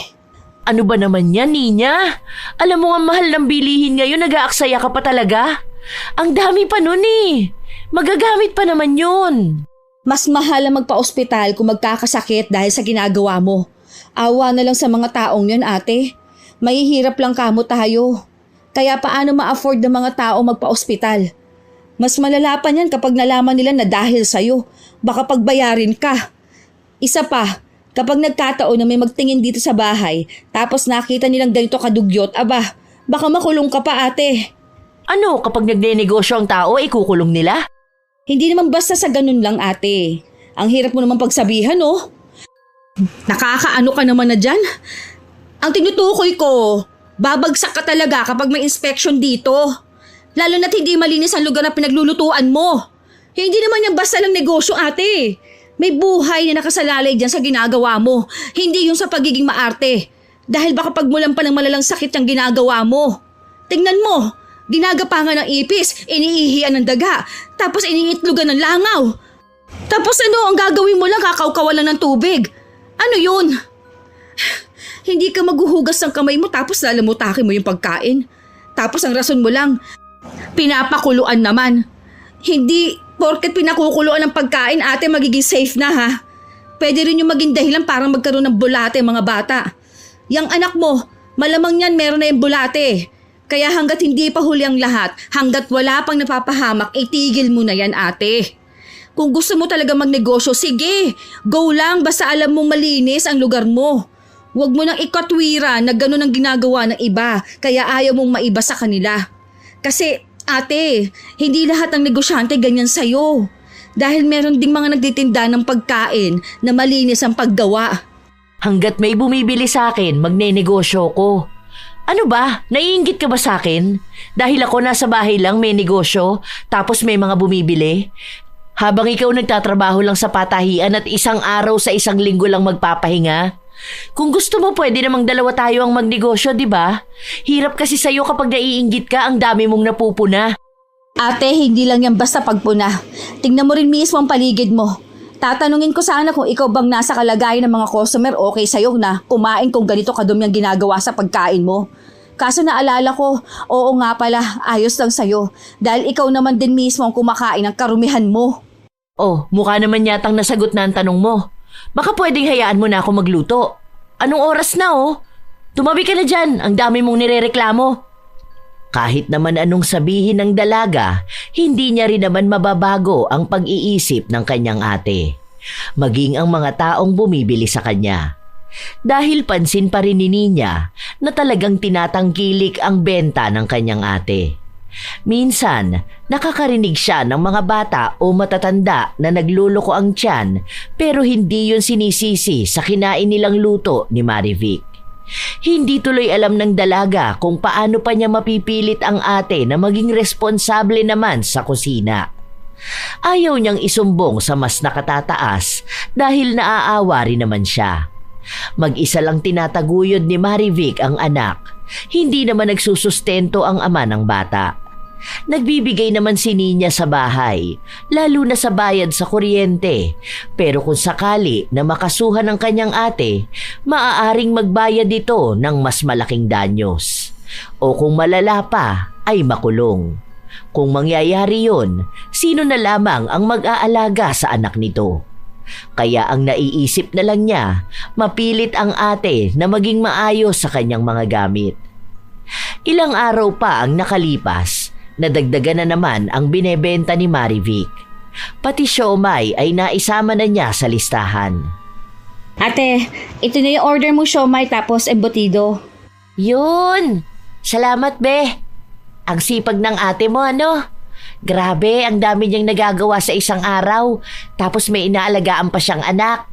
Ano ba naman yan, Ninya? Alam mo ang mahal ng bilihin ngayon, nag-aaksaya ka pa talaga? Ang dami pa nun eh. Magagamit pa naman yun. Mas mahal ang magpa-ospital kung magkakasakit dahil sa ginagawa mo. Awa na lang sa mga taong yun, ate. Mahihirap lang kamo tayo. Kaya paano ma-afford ng mga tao magpa-ospital? Mas malala pa niyan kapag nalaman nila na dahil sa'yo, baka pagbayarin ka. Isa pa, kapag nagkataon na may magtingin dito sa bahay, tapos nakita nilang ganito kadugyot, aba, baka makulong ka pa, ate. Ano, kapag nagne-negosyo ang tao, kukulong nila? Hindi naman basta sa ganun lang, ate. Ang hirap mo naman pagsabihan, no? Nakakaano ka naman na dyan? Ang tinutukoy ko, babagsak ka talaga kapag may inspection dito. Lalo na't hindi malinis ang lugar na pinaglulutuan mo. Hindi naman yan basta lang negosyo, ate. May buhay na nakasalalay dyan sa ginagawa mo. Hindi yung sa pagiging maarte. Dahil baka pagmulan pa ng malalang sakit yung ginagawa mo. Tingnan mo, ginagapangan ng ipis, iniihian ng daga, tapos iniitlugan ng langaw. Tapos ano, ang gagawin mo lang, kakaukawan lang ng tubig. Ano yun? Hindi ka maghuhugas ng kamay mo tapos lalamutakin mo yung pagkain. Tapos ang rason mo lang, pinapakuluan naman. Hindi, porket pinakukuluan ng pagkain, ate, magiging safe na ha. Pwede rin yung maging dahilan para magkaroon ng bulate mga bata. Yang anak mo, malamang yan meron na yung bulate. Kaya hanggat hindi pa huli ang lahat, hanggat wala pang napapahamak, itigil mo na yan, ate. Kung gusto mo talaga magnegosyo, sige, go lang basta alam mong malinis ang lugar mo. Huwag mo nang ikatwira na gano'n ang ginagawa ng iba kaya ayaw mong maiba sa kanila. Kasi ate, hindi lahat ng negosyante ganyan sa'yo. Dahil meron ding mga nagtitinda ng pagkain na malinis ang paggawa. Hanggat may bumibili sa akin, magne-negosyo ko. Ano ba? Naiinggit ka ba sa akin? Dahil ako nasa bahay lang may negosyo, tapos may mga bumibili? Habang ikaw nagtatrabaho lang sa patahian at isang araw sa isang linggo lang magpapahinga? Kung gusto mo, pwede namang dalawa tayo ang magnegosyo, di ba? Hirap kasi sa'yo kapag naiinggit ka, ang dami mong napupuna. Ate, hindi lang yan basta pagpuna. Tingnan mo rin mismo ang paligid mo. Tatanungin ko sana kung ikaw bang nasa kalagayan ng mga customer okay sa'yo na kumain kung ganito kadumi ang ginagawa sa pagkain mo. Kaso naalala ko, oo nga pala, ayos lang sa'yo. Dahil ikaw naman din mismo ang kumakain ng karumihan mo. Oh, mukha naman yatang nasagot na ang tanong mo. Baka pwedeng hayaan mo na ako magluto. Anong oras na oh? Tumabi ka na dyan, ang dami mong nirereklamo. Kahit naman anong sabihin ng dalaga, hindi niya rin naman mababago ang pag-iisip ng kanyang ate. Maging ang mga taong bumibili sa kanya. Dahil pansin pa rin ni Ninya na talagang tinatangkilik ang benta ng kanyang ate. Minsan, nakakarinig siya ng mga bata o matatanda na nagluloko ang tiyan pero hindi yun sinisisi sa kinain nilang luto ni Marivic. Hindi tuloy alam ng dalaga kung paano pa niya mapipilit ang ate na maging responsable naman sa kusina. Ayaw niyang isumbong sa mas nakatataas dahil naaawa rin naman siya. Mag-isa lang tinataguyod ni Marivic ang anak. Hindi naman nagsusustento ang ama ng bata. Nagbibigay naman si Ninya sa bahay, lalo na sa bayad sa kuryente. Pero kung sakali na makasuhan ng kanyang ate, maaaring magbayad ito ng mas malaking danyos. O kung malala pa, ay makulong. Kung mangyayari yun, sino na lamang ang mag-aalaga sa anak nito? Kaya ang naiisip na lang niya, mapilit ang ate na maging maayos sa kanyang mga gamit. Ilang araw pa ang nakalipas, nadagdagan na naman ang binebenta ni Marivic. Pati siomai ay naisama na niya sa listahan. Ate, ito na yung order mo siomai tapos embutido. Yun! Salamat, be! Ang sipag ng ate mo, ano? Grabe, ang dami niyang nagagawa sa isang araw. Tapos may inaalagaan pa siyang anak.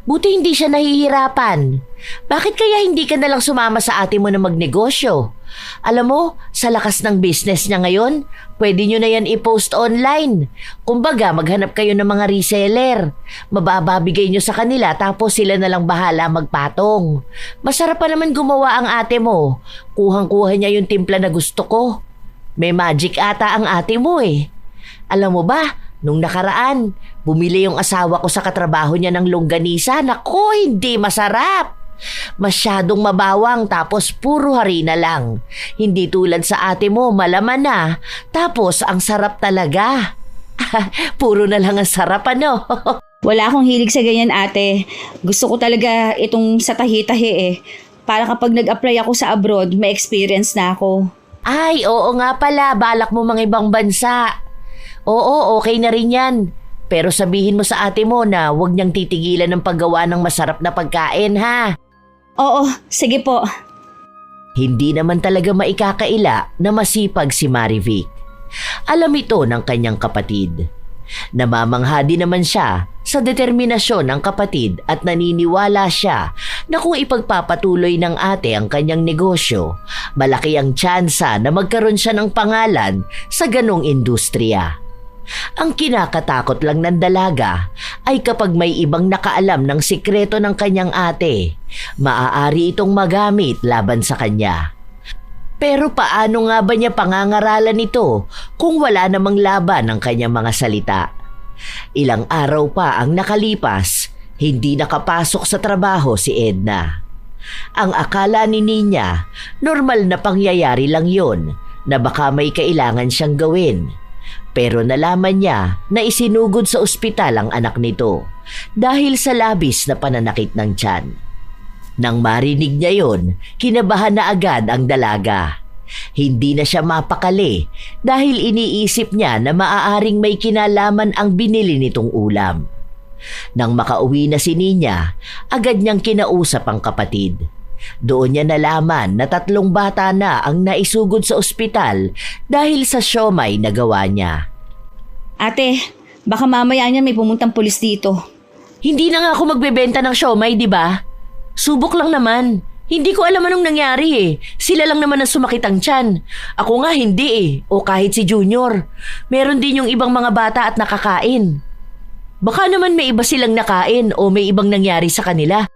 Buti hindi siya nahihirapan. Bakit kaya hindi ka nalang sumama sa ate mo na magnegosyo? Alam mo, sa lakas ng business niya ngayon, pwede nyo na yan i-post online. Kumbaga, maghanap kayo ng mga reseller. Mabababigay nyo sa kanila tapos sila na lang bahala magpatong. Masarap pa naman gumawa ang ate mo. Kuhang-kuha niya yung timpla na gusto ko. May magic ata ang ate mo eh. Alam mo ba, nung nakaraan, bumili yung asawa ko sa katrabaho niya ng longganisa. Naku, hindi masarap. Masyadong mabawang tapos puro harina lang. Hindi tulad sa ate mo, malaman na. Tapos ang sarap talaga. Puro na lang ang sarap, ano? Wala akong hilig sa ganyan, ate. Gusto ko talaga itong sa tahi-tahi eh. Para kapag nag-apply ako sa abroad, may experience na ako. Ay, oo nga pala, balak mo mga ibang bansa. Oo, okay na rin yan. Pero sabihin mo sa ate mo na huwag niyang titigilan ng paggawa ng masarap na pagkain, ha? Oo, sige po. Hindi naman talaga maikakaila na masipag si Marivic. Alam ito ng kanyang kapatid. Namamangha din naman siya sa determinasyon ng kapatid at naniniwala siya na kung ipagpapatuloy ng ate ang kanyang negosyo, malaki ang tsansa na magkaroon siya ng pangalan sa ganong industriya. Ang kinakatakot lang ng dalaga ay kapag may ibang nakaalam ng sikreto ng kanyang ate, maaari itong magamit laban sa kanya. Pero paano nga ba niya pangangaralan ito kung wala namang laban ng kanyang mga salita? Ilang araw pa ang nakalipas, hindi nakapasok sa trabaho si Edna. Ang akala ni Ninya, normal na pangyayari lang yon na baka may kailangan siyang gawin. Pero nalaman niya na isinugod sa ospital ang anak nito dahil sa labis na pananakit ng tiyan. Nang marinig niya yon, kinabahan na agad ang dalaga. Hindi na siya mapakali dahil iniisip niya na maaaring may kinalaman ang binili nitong ulam. Nang makauwi na si Ninya, agad niyang kinausap ang kapatid. Doon niya nalaman na 3 bata na ang naisugod sa ospital dahil sa siomai na gawa niya. Ate, baka mamaya niya may pumuntang pulis dito. Hindi na nga ako magbebenta ng siomai, di ba? Subok lang naman. Hindi ko alam anong nangyari eh. Sila lang naman ang sumakit ang tiyan. Ako nga hindi eh. O kahit si Junior. Meron din yung ibang mga bata at nakakain. Baka naman may iba silang nakain o may ibang nangyari sa kanila.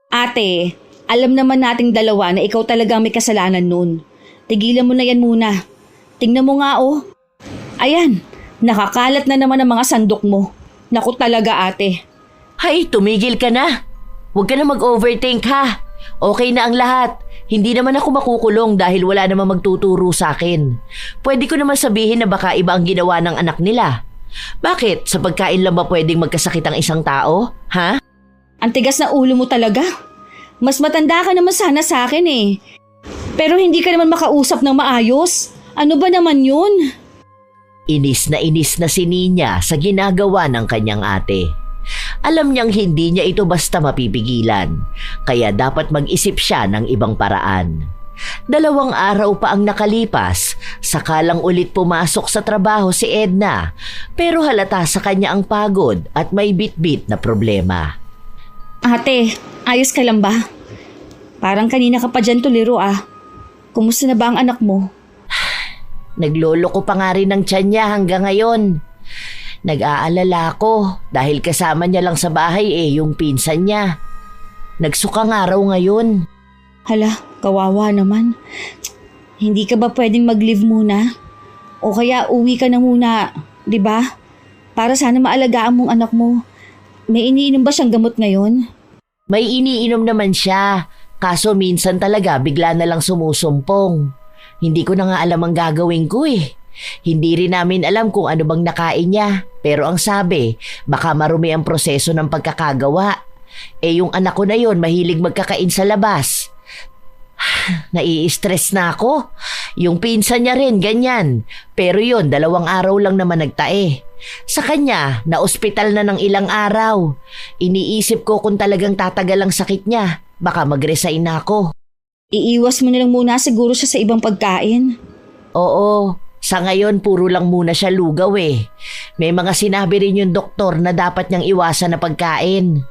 Ate, alam naman nating dalawa na ikaw talagang may kasalanan nun. Tigilan mo na yan muna. Tingnan mo nga oh. Ayan, nakakalat na naman ang mga sandok mo. Naku talaga ate. Hay, tumigil ka na. Huwag ka na mag-overthink ha. Okay na ang lahat. Hindi naman ako makukulong dahil wala namang magtuturo sa akin. Pwede ko naman sabihin na baka iba ang ginawa ng anak nila. Bakit? Sa pagkain lang ba pwedeng magkasakit ang isang tao? Ha? Ang tigas na ulo mo talaga. Mas matanda ka naman sana sa akin eh. Pero hindi ka naman makausap ng maayos. Ano ba naman yun? Inis na si Nina sa ginagawa ng kanyang ate. Alam niyang hindi niya ito basta mapipigilan, kaya dapat mag-isip siya ng ibang paraan. 2 araw pa ang nakalipas, saka lang ulit pumasok sa trabaho si Edna, pero halata sa kanya ang pagod at may bit-bit na problema. Ate, ayos ka lang ba? Parang kanina ka pa dyan tuliro ah. Kumusta na ba ang anak mo? Nagloloko pa nga rin ng tiyan niya hanggang ngayon. Nag-aalala ko dahil kasama niya lang sa bahay yung pinsan niya. Nagsuka nga raw ngayon. Hala, kawawa naman. Hindi ka ba pwedeng mag-leave muna? O kaya uwi ka na muna, di ba? Para sana maalagaan mong anak mo. May iniinom ba siyang gamot ngayon? May iniinom naman siya, kaso minsan talaga bigla na lang sumusumpong. Hindi ko na nga alam ang gagawin ko eh. Hindi rin namin alam kung ano bang nakain niya, pero ang sabi, baka marumi ang proseso ng pagkakagawa. Yung anak ko na yon mahilig magkakain sa labas. Nai-stress na ako. Yung pinsan niya rin, ganyan. Pero yon 2 araw lang naman nagtae. Sa kanya, na-ospital na ng ilang araw. Iniisip ko kung talagang tatagal ang sakit niya, baka mag-resign na ako. Iiwas mo na lang muna siguro siya sa ibang pagkain. Oo, sa ngayon puro lang muna siya lugaw eh. May mga sinabi rin yung doktor na dapat niyang iwasan na pagkain.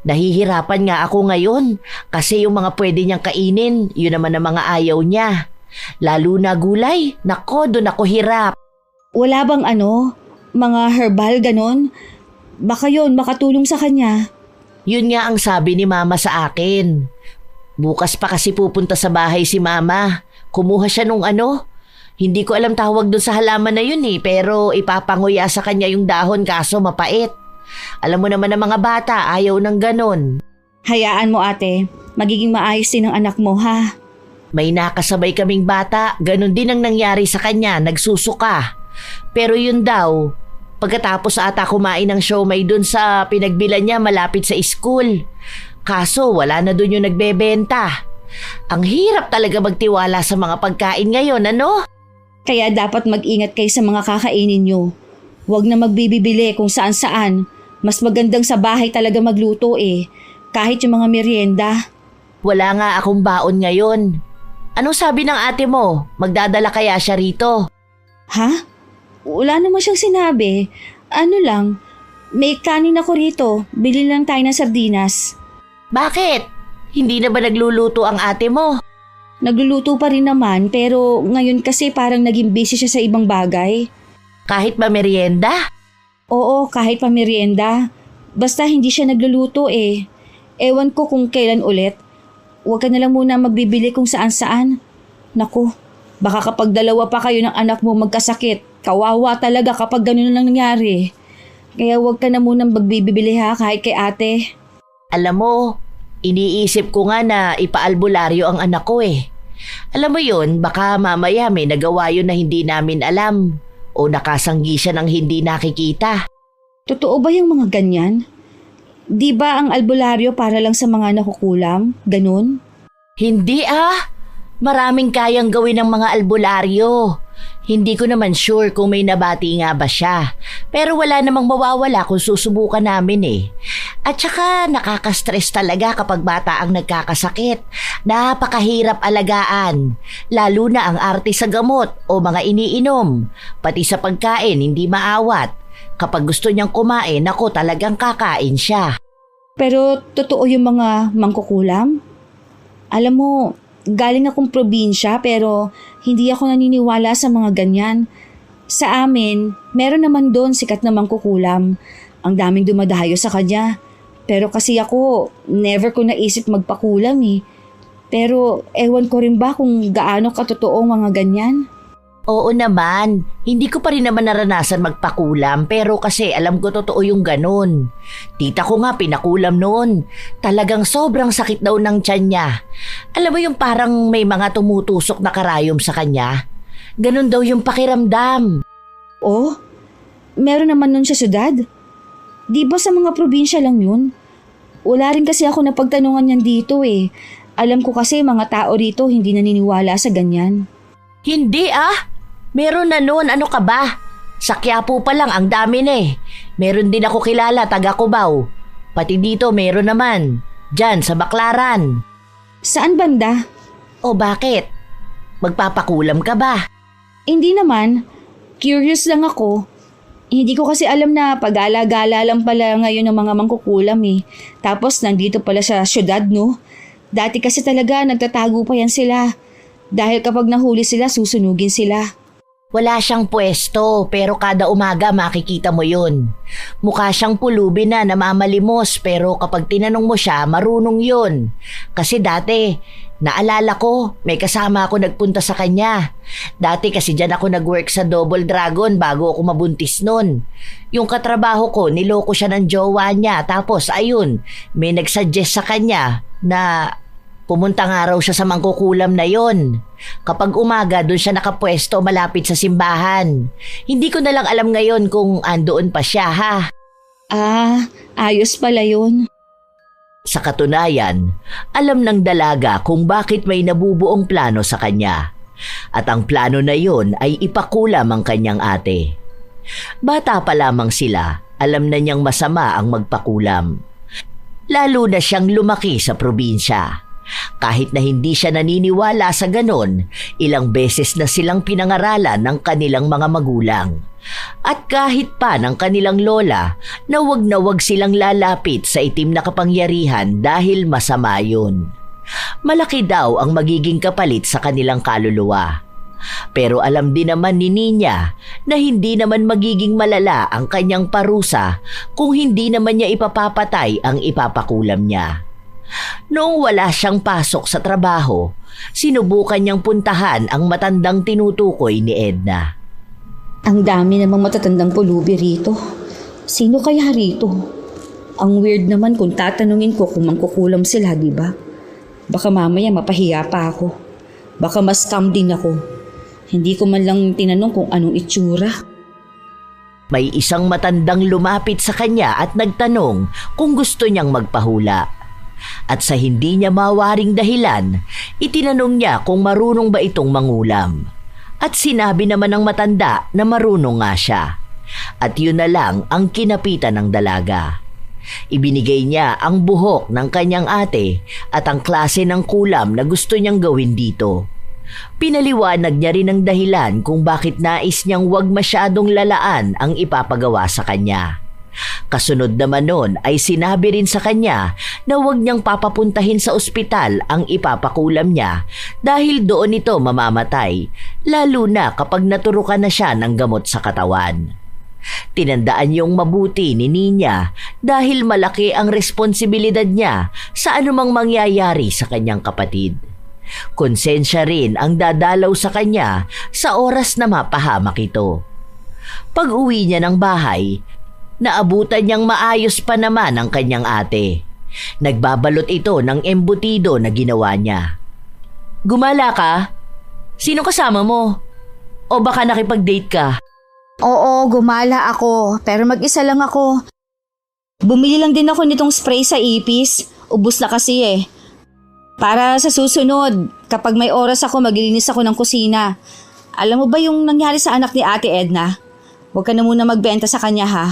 Nahihirapan nga ako ngayon kasi yung mga pwede niyang kainin, yun naman ang mga ayaw niya. Lalo na gulay, nako doon ako hirap. Wala bang mga herbal ganon? Baka yun makatulong sa kanya. Yun nga ang sabi ni Mama sa akin. Bukas pa kasi pupunta sa bahay si Mama. Kumuha siya nung hindi ko alam tawag doon sa halaman na yun pero ipapanguya sa kanya yung dahon kaso mapait. Alam mo naman ang mga bata, ayaw ng ganon. Hayaan mo ate, magiging maayos din ang anak mo ha. May nakasabay kaming bata, ganon din ang nangyari sa kanya, nagsusuka. Pero yun daw, pagkatapos ata kumain ng siomay dun sa pinagbilan niya malapit sa school. Kaso wala na dun yung nagbebenta. Ang hirap talaga magtiwala sa mga pagkain ngayon, ano? Kaya dapat mag-ingat kayo sa mga kakainin nyo. Huwag na magbibili kung saan-saan. Mas magandang sa bahay talaga magluto kahit yung mga merienda. Wala nga akong baon ngayon. Anong sabi ng ate mo? Magdadala kaya siya rito? Ha? Wala naman siyang sinabi. Ano lang, may kanin ako rito. Bili lang tayo ng sardinas. Bakit? Hindi na ba nagluluto ang ate mo? Nagluluto pa rin naman pero ngayon kasi parang naging busy siya sa ibang bagay. Kahit ba merienda? Oo, kahit pa merienda. Basta hindi siya nagluluto Ewan ko kung kailan ulit. Huwag ka na lang muna magbibili kung saan-saan. Naku, baka kapag 2 pa kayo ng anak mo magkasakit, kawawa talaga kapag ganun lang nangyari. Kaya huwag ka na muna magbibili kahit kay ate. Alam mo, iniisip ko nga na ipaalbularyo ang anak ko Alam mo yun, baka mamaya may nagawa yun na hindi namin alam. O nakasanggi siya ng hindi nakikita. Totoo ba yung mga ganyan? Di ba ang albularyo para lang sa mga nakukulam? Ganun? Hindi Maraming kayang gawin ng mga albularyo. Hindi ko naman sure kung may nabati nga ba siya. Pero wala namang mawawala kung susubukan namin At saka nakaka-stress talaga kapag bata ang nagkakasakit. Napakahirap alagaan. Lalo na ang arte sa gamot o mga iniinom. Pati sa pagkain hindi maawat. Kapag gusto niyang kumain, ako talagang kakain siya. Pero totoo yung mga mangkukulam? Alam mo, galing akong probinsya pero hindi ako naniniwala sa mga ganyan. Sa amin, meron naman doon sikat na mangkukulam. Ang daming dumadayo sa kanya. Pero kasi ako, never ko naisip magpakulam Pero ewan ko rin ba kung gaano katotoo ang mga ganyan? Oo naman, hindi ko pa rin naman naranasan magpakulam pero kasi alam ko totoo yung ganun. Tita ko nga pinakulam noon. Talagang sobrang sakit daw ng tiyan niya. Alam mo yung parang may mga tumutusok na karayom sa kanya? Ganun daw yung pakiramdam. Oh, meron naman nun sa syudad. Di ba sa mga probinsya lang yun? Wala rin kasi ako napagtanungan yan dito eh. Alam ko kasi mga tao rito hindi naniniwala sa ganyan. Hindi meron na noon, ano ka ba? Sa Quiapo pa lang ang dami na eh. Meron din ako kilala, taga Cubao. Pati dito meron naman. Diyan sa Baclaran. Saan banda? O bakit? Magpapakulam ka ba? Hindi naman. Curious lang ako. Hindi ko kasi alam na pag-ala-gala lang pala ngayon ng mga mangkukulam eh. Tapos nandito pala sa syudad, no? Dati kasi talaga nagtatago pa yan sila. Dahil kapag nahuli sila, susunugin sila. Wala siyang pwesto pero kada umaga makikita mo yun. Mukha siyang pulubi na namamalimos pero kapag tinanong mo siya, marunong yun. Kasi dati, naalala ko, may kasama ako nagpunta sa kanya. Dati kasi dyan ako nag-work sa Double Dragon bago ako mabuntis nun. Yung katrabaho ko, niloko siya ng jowa niya tapos ayun, may nagsuggest sa kanya na pumunta nga raw siya sa mangkukulam na yon. Kapag umaga, doon siya nakapwesto malapit sa simbahan. Hindi ko na lang alam ngayon kung andoon pa siya ha. Ayos pala yun. Sa katunayan, alam ng dalaga kung bakit may nabubuong plano sa kanya. At ang plano na yon ay ipakulam ang kanyang ate. Bata pa lamang sila, alam na niyang masama ang magpakulam. Lalo na siyang lumaki sa probinsya. Kahit na hindi siya naniniwala sa ganon, ilang beses na silang pinangaralan ng kanilang mga magulang. At kahit pa ng kanilang lola na wag silang lalapit sa itim na kapangyarihan dahil masama yun. Malaki daw ang magiging kapalit sa kanilang kaluluwa. Pero alam din naman ni Ninya na hindi naman magiging malala ang kanyang parusa kung hindi naman niya ipapapatay ang ipapakulam niya. Noong wala siyang pasok sa trabaho, sinubukan niyang puntahan ang matandang tinutukoy ni Edna. Ang dami namang matatandang pulubi rito. Sino kaya rito? Ang weird naman kung tatanungin ko kung mangkukulam sila, di ba? Baka mamaya mapahiya pa ako. Baka ma-scam din ako. Hindi ko man lang tinanong kung anong itsura. May isang matandang lumapit sa kanya at nagtanong kung gusto niyang magpahula. At sa hindi niya mawaring dahilan, itinanong niya kung marunong ba itong mangulam. At sinabi naman ng matanda na marunong nga siya. At yun na lang ang kinapitan ng dalaga. Ibinigay niya ang buhok ng kanyang ate at ang klase ng kulam na gusto niyang gawin dito. Pinaliwanag niya rin ang dahilan kung bakit nais niyang wag masyadong lalaan ang ipapagawa sa kanya. Kasunod naman nun ay sinabi rin sa kanya na huwag niyang papapuntahin sa ospital ang ipapakulam niya dahil doon ito mamamatay, lalo na kapag naturukan na siya ng gamot sa katawan. Tinandaan niyong mabuti ni Ninya dahil malaki ang responsibilidad niya sa anumang mangyayari sa kanyang kapatid. Konsensya rin ang dadalaw sa kanya sa oras na mapahamak ito. Pag-uwi niya ng bahay, naabutan niyang maayos pa naman ang kanyang ate. Nagbabalot ito ng embutido na ginawa niya. Gumala ka? Sino kasama mo? O baka nakipag-date ka? Oo, gumala ako. Pero mag-isa lang ako. Bumili lang din ako nitong spray sa ipis. Ubus na kasi eh. Para sa susunod, kapag may oras ako, maglilinis ako ng kusina. Alam mo ba yung nangyari sa anak ni Ate Edna? Huwag ka na muna magbenta sa kanya ha.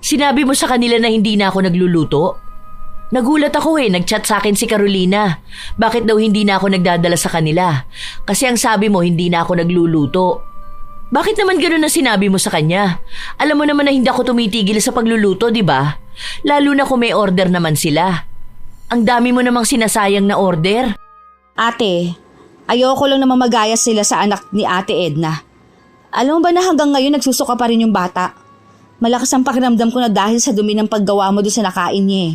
Sinabi mo sa kanila na hindi na ako nagluluto? Nagulat ako nagchat sa akin si Carolina. Bakit daw hindi na ako nagdadala sa kanila? Kasi ang sabi mo hindi na ako nagluluto. Bakit naman gano'n na sinabi mo sa kanya? Alam mo naman na hindi ako tumitigil sa pagluluto, di ba? Lalo na kung may order naman sila. Ang dami mo namang sinasayang na order. Ate, ayoko lang naman magaya sila sa anak ni Ate Edna. Alam mo ba na hanggang ngayon nagsusuka pa rin yung bata? Malakas ang pakiramdam ko na dahil sa dumi ng paggawa mo doon sa nakain niya eh.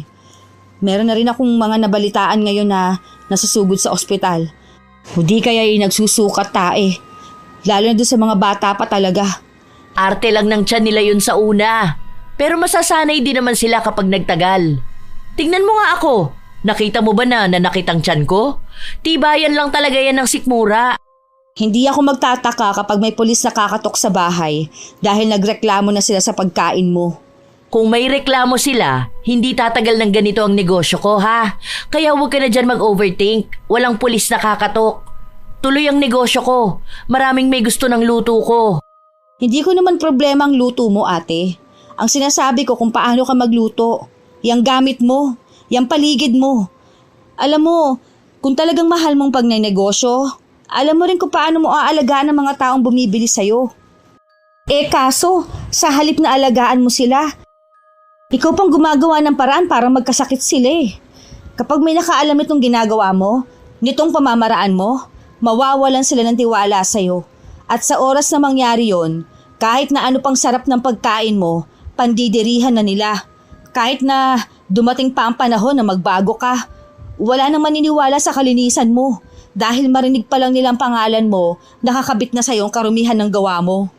Meron na rin akong mga nabalitaan ngayon na nasusugod sa ospital. Hindi kaya nagsusukat tae. Lalo na doon sa mga bata pa talaga. Arte lang ng tiyan nila yun sa una. Pero masasanay din naman sila kapag nagtagal. Tingnan mo nga ako. Nakita mo ba na nanakit ang tiyan ko? Tibayan lang talaga yan ng sikmura. Hindi ako magtataka kapag may pulis na kakatok sa bahay dahil nagreklamo na sila sa pagkain mo. Kung may reklamo sila, hindi tatagal ng ganito ang negosyo ko, ha? Kaya huwag ka na dyan mag-overthink. Walang pulis na kakatok. Tuloy ang negosyo ko. Maraming may gusto ng luto ko. Hindi ko naman problema ang luto mo, ate. Ang sinasabi ko kung paano ka magluto. Yang gamit mo. Yang paligid mo. Alam mo, kung talagang mahal mong pagnenegosyo, alam mo rin kung paano mo aalagaan ang mga taong bumibili sa'yo. Kaso, sa halip na alagaan mo sila, ikaw pang gumagawa ng paraan para magkasakit sila eh. Kapag may nakaalam itong ginagawa mo, nitong pamamaraan mo, mawawalan sila ng tiwala sa'yo. At sa oras na mangyari yon, kahit na ano pang sarap ng pagkain mo, pandidirihan na nila. Kahit na dumating pa ang panahon na magbago ka, wala nang maniniwala sa kalinisan mo. Dahil marinig pa lang nilang pangalan mo, nakakabit na sa'yo ang karumihan ng gawa mo.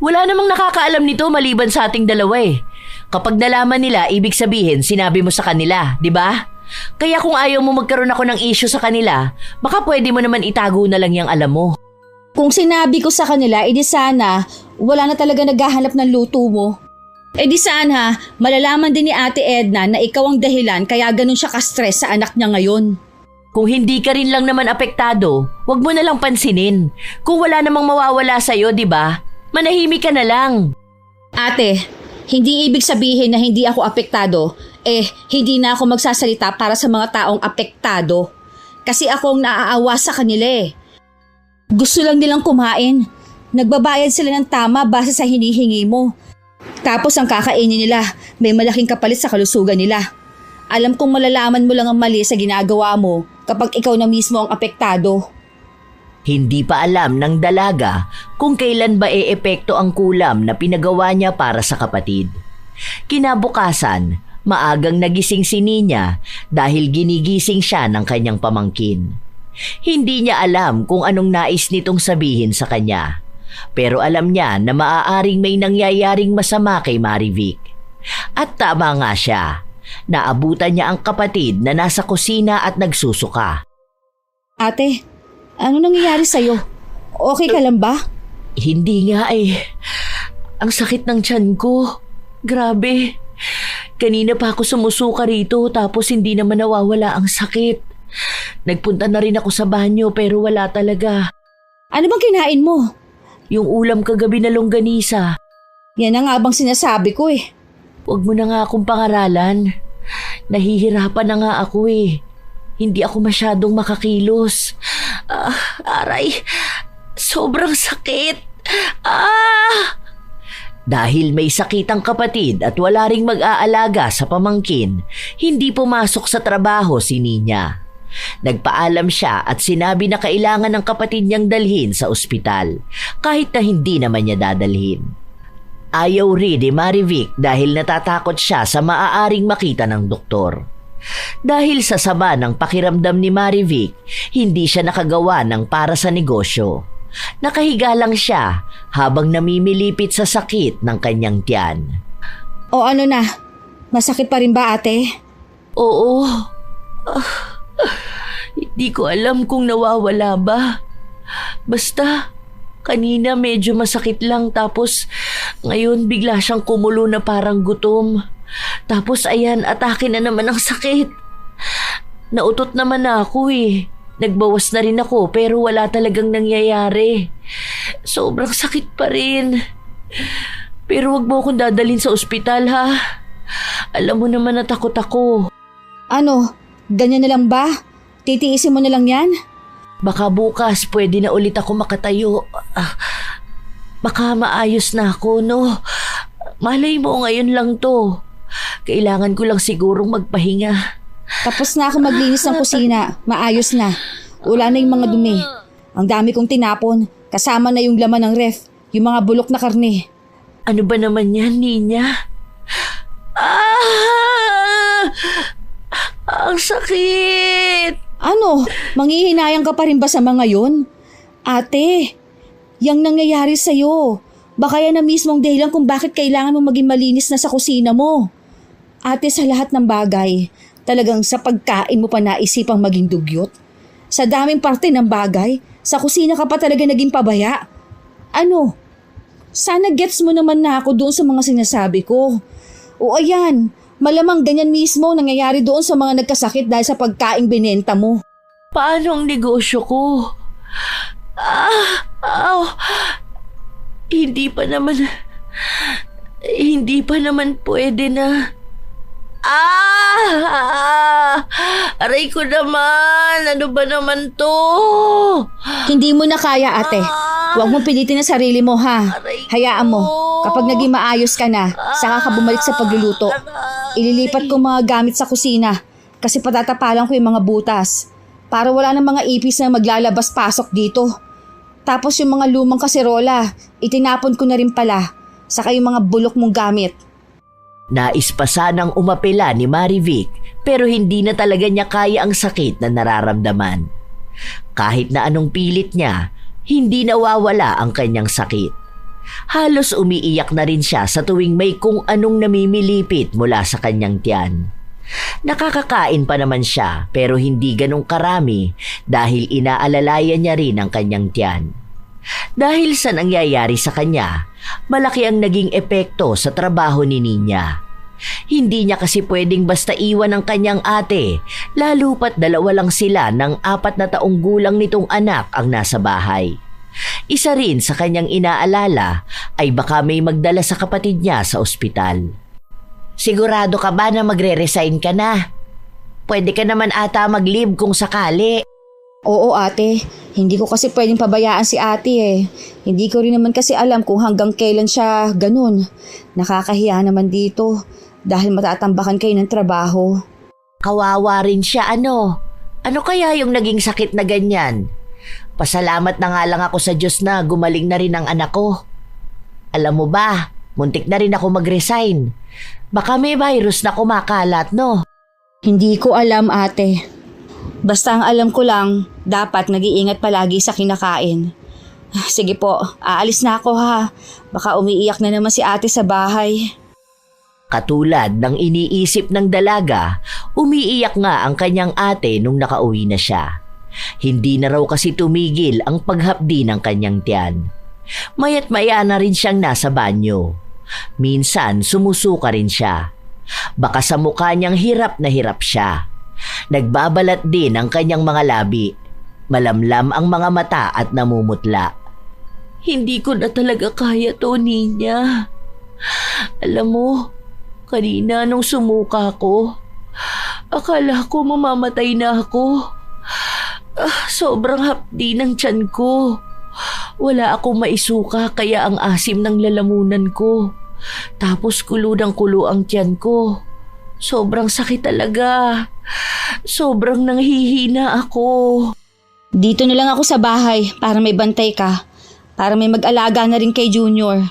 Wala namang nakakaalam nito maliban sa ating dalawa eh. Kapag nalaman nila, ibig sabihin sinabi mo sa kanila, di ba? Kaya kung ayaw mo magkaroon ako ng issue sa kanila, baka pwede mo naman itago na lang yung alam mo. Kung sinabi ko sa kanila, edi sana wala na talaga naghahanap ng luto mo. Edi sana malalaman din ni Ate Edna na ikaw ang dahilan kaya ganun siya ka-stress sa anak niya ngayon. Kung hindi ka rin lang naman apektado, wag mo na lang pansinin. Kung wala namang mawawala sa'yo, di ba? Manahimik ka na lang. Ate, hindi ibig sabihin na hindi ako apektado, hindi na ako magsasalita para sa mga taong apektado. Kasi ako ang naaawa sa kanila eh. Gusto lang nilang kumain. Nagbabayad sila ng tama base sa hinihingi mo. Tapos ang kakainin nila, may malaking kapalit sa kalusugan nila. Alam kong malalaman mo lang ang mali sa ginagawa mo kapag ikaw na mismo ang apektado. Hindi pa alam ng dalaga kung kailan ba eepekto ang kulam na pinagawa niya para sa kapatid. Kinabukasan, maagang nagising si Nina dahil ginigising siya ng kanyang pamangkin. Hindi niya alam kung anong nais nitong sabihin sa kanya. Pero alam niya na maaaring may nangyayaring masama kay Marivic. At tama nga siya. Naabutan niya ang kapatid na nasa kusina at nagsusuka. Ate, ano nangyayari sa'yo? Okay ka lang ba? Hindi nga eh. Ang sakit ng tiyan ko. Grabe. Kanina pa ako sumusuka rito tapos hindi naman nawawala ang sakit. Nagpunta na rin ako sa banyo pero wala talaga. Ano bang kinain mo? Yung ulam kagabi na longganisa. Yan ang nga bang sinasabi ko eh. Huwag mo na nga akong pangaralan. Nahihirapan na nga ako eh. Hindi ako masyadong makakilos. Aray, sobrang sakit. Dahil may sakit ang kapatid at wala ring mag-aalaga sa pamangkin, hindi pumasok sa trabaho si Nina. Nagpaalam siya at sinabi na kailangan ng kapatid niyang dalhin sa ospital, kahit na hindi naman niya dadalhin. Ayaw rin ni Marivic dahil natatakot siya sa maaaring makita ng doktor. Dahil sa sama ng pakiramdam ni Marivic, hindi siya nakagawa ng para sa negosyo. Nakahiga lang siya habang namimilipit sa sakit ng kanyang tiyan. O ano na? Masakit pa rin ba, ate? Oo. Hindi ko alam kung nawawala ba. Basta, kanina medyo masakit lang tapos ngayon bigla siyang kumulo na parang gutom. Tapos ayan, atake na naman ang sakit. Nautot naman na ako eh. Nagbawas na rin ako pero wala talagang nangyayari. Sobrang sakit pa rin. Pero wag mo akong dadalhin sa ospital ha. Alam mo naman na takot ako. Ano? Ganyan na lang ba? Titiisin mo na lang yan? Baka bukas pwede na ulit ako makatayo. Baka maayos na ako, no? Malay mo ngayon lang to. Kailangan ko lang sigurong magpahinga. Tapos na ako maglinis ng kusina. Maayos na. Wala na yung mga dumi. Ang dami kong tinapon. Kasama na yung laman ng ref. Yung mga bulok na karne. Ano ba naman yan, Nina? Ang sakit! Ano? Manghihinayang ka pa rin ba sa mga yun? Ate, Yang nangyayari sa'yo. Baka yan na mismong dahilan kung bakit kailangan mo maging malinis na sa kusina mo. Ate, sa lahat ng bagay, talagang sa pagkain mo pa naisipang maging dugyot. Sa daming parte ng bagay, sa kusina ka pa talaga naging pabaya. Ano? Sana gets mo naman na ako doon sa mga sinasabi ko. O ayan, malamang ganyan mismo nangyayari doon sa mga nagkasakit dahil sa pagkaing binenta mo. Paano ang negosyo ko? Hindi pa naman pwede na. Aray ko naman. Ano ba naman to? Hindi mo na kaya, ate. Huwag mong pilitin ang sarili mo, ha? Hayaan mo. Kapag naging maayos ka na, saka ka bumalik sa pagluluto. Ililipat ko mga gamit sa kusina kasi patatapalan ko yung mga butas para wala ng mga ipis na maglalabas-pasok dito. Tapos yung mga lumang kaserola, itinapon ko na rin pala. Saka yung mga bulok mong gamit. Nais pa sanang umapela ni Marivic pero hindi na talaga niya kaya ang sakit na nararamdaman. Kahit na anong pilit niya, hindi nawawala ang kanyang sakit. Halos umiiyak na rin siya sa tuwing may kung anong namimilipit mula sa kanyang tiyan. Nakakakain pa naman siya pero hindi ganong karami dahil inaalalayan niya rin ang kanyang tiyan. Dahil sa nangyayari sa kanya, malaki ang naging epekto sa trabaho ni Nina. Hindi niya kasi pwedeng basta iwan ang kanyang ate, lalo pat dalawa lang sila ng 4 na taong gulang nitong anak ang nasa bahay. Isa rin sa kanyang inaalala ay baka may magdala sa kapatid niya sa ospital. Sigurado ka ba na magre-resign ka na? Pwede ka naman ata mag-leave kung sakali. Oo, ate. Hindi ko kasi pwedeng pabayaan si ate eh. Hindi ko rin naman kasi alam kung hanggang kailan siya ganun. Nakakahiya naman dito dahil matatambakan kayo ng trabaho. Kawawa rin siya ano? Ano kaya yung naging sakit na ganyan? Pasalamat na nga lang ako sa Diyos na gumaling na rin ang anak ko. Alam mo ba, muntik na rin ako mag-resign. Baka may virus na kumakalat, no? Hindi ko alam, ate. Basta ang alam ko lang, dapat nag-iingat palagi sa kinakain. Sige po, aalis na ako ha. Baka umiiyak na naman si ate sa bahay. Katulad ng iniisip ng dalaga, umiiyak nga ang kanyang ate nung nakauwi na siya. Hindi na raw kasi tumigil ang paghapdi ng kanyang tiyan. Mayat maya na rin siyang nasa banyo. Minsan sumusuka rin siya. Baka sa mukha niyang hirap na hirap siya. Nagbabalat din ang kanyang mga labi. Malamlam ang mga mata at namumutla. Hindi ko na talaga kaya to, Nina. Alam mo, kanina nung sumuka ko, akala ko mamamatay na ako. Sobrang hapdi ng tiyan ko. Wala akong maisuka kaya ang asim ng lalamunan ko. Tapos kulo ng kulo ang tiyan ko. Sobrang sakit talaga. Sobrang nanghihina ako. Dito na lang ako sa bahay para may bantay ka. Para may mag-alaga na rin kay Junior.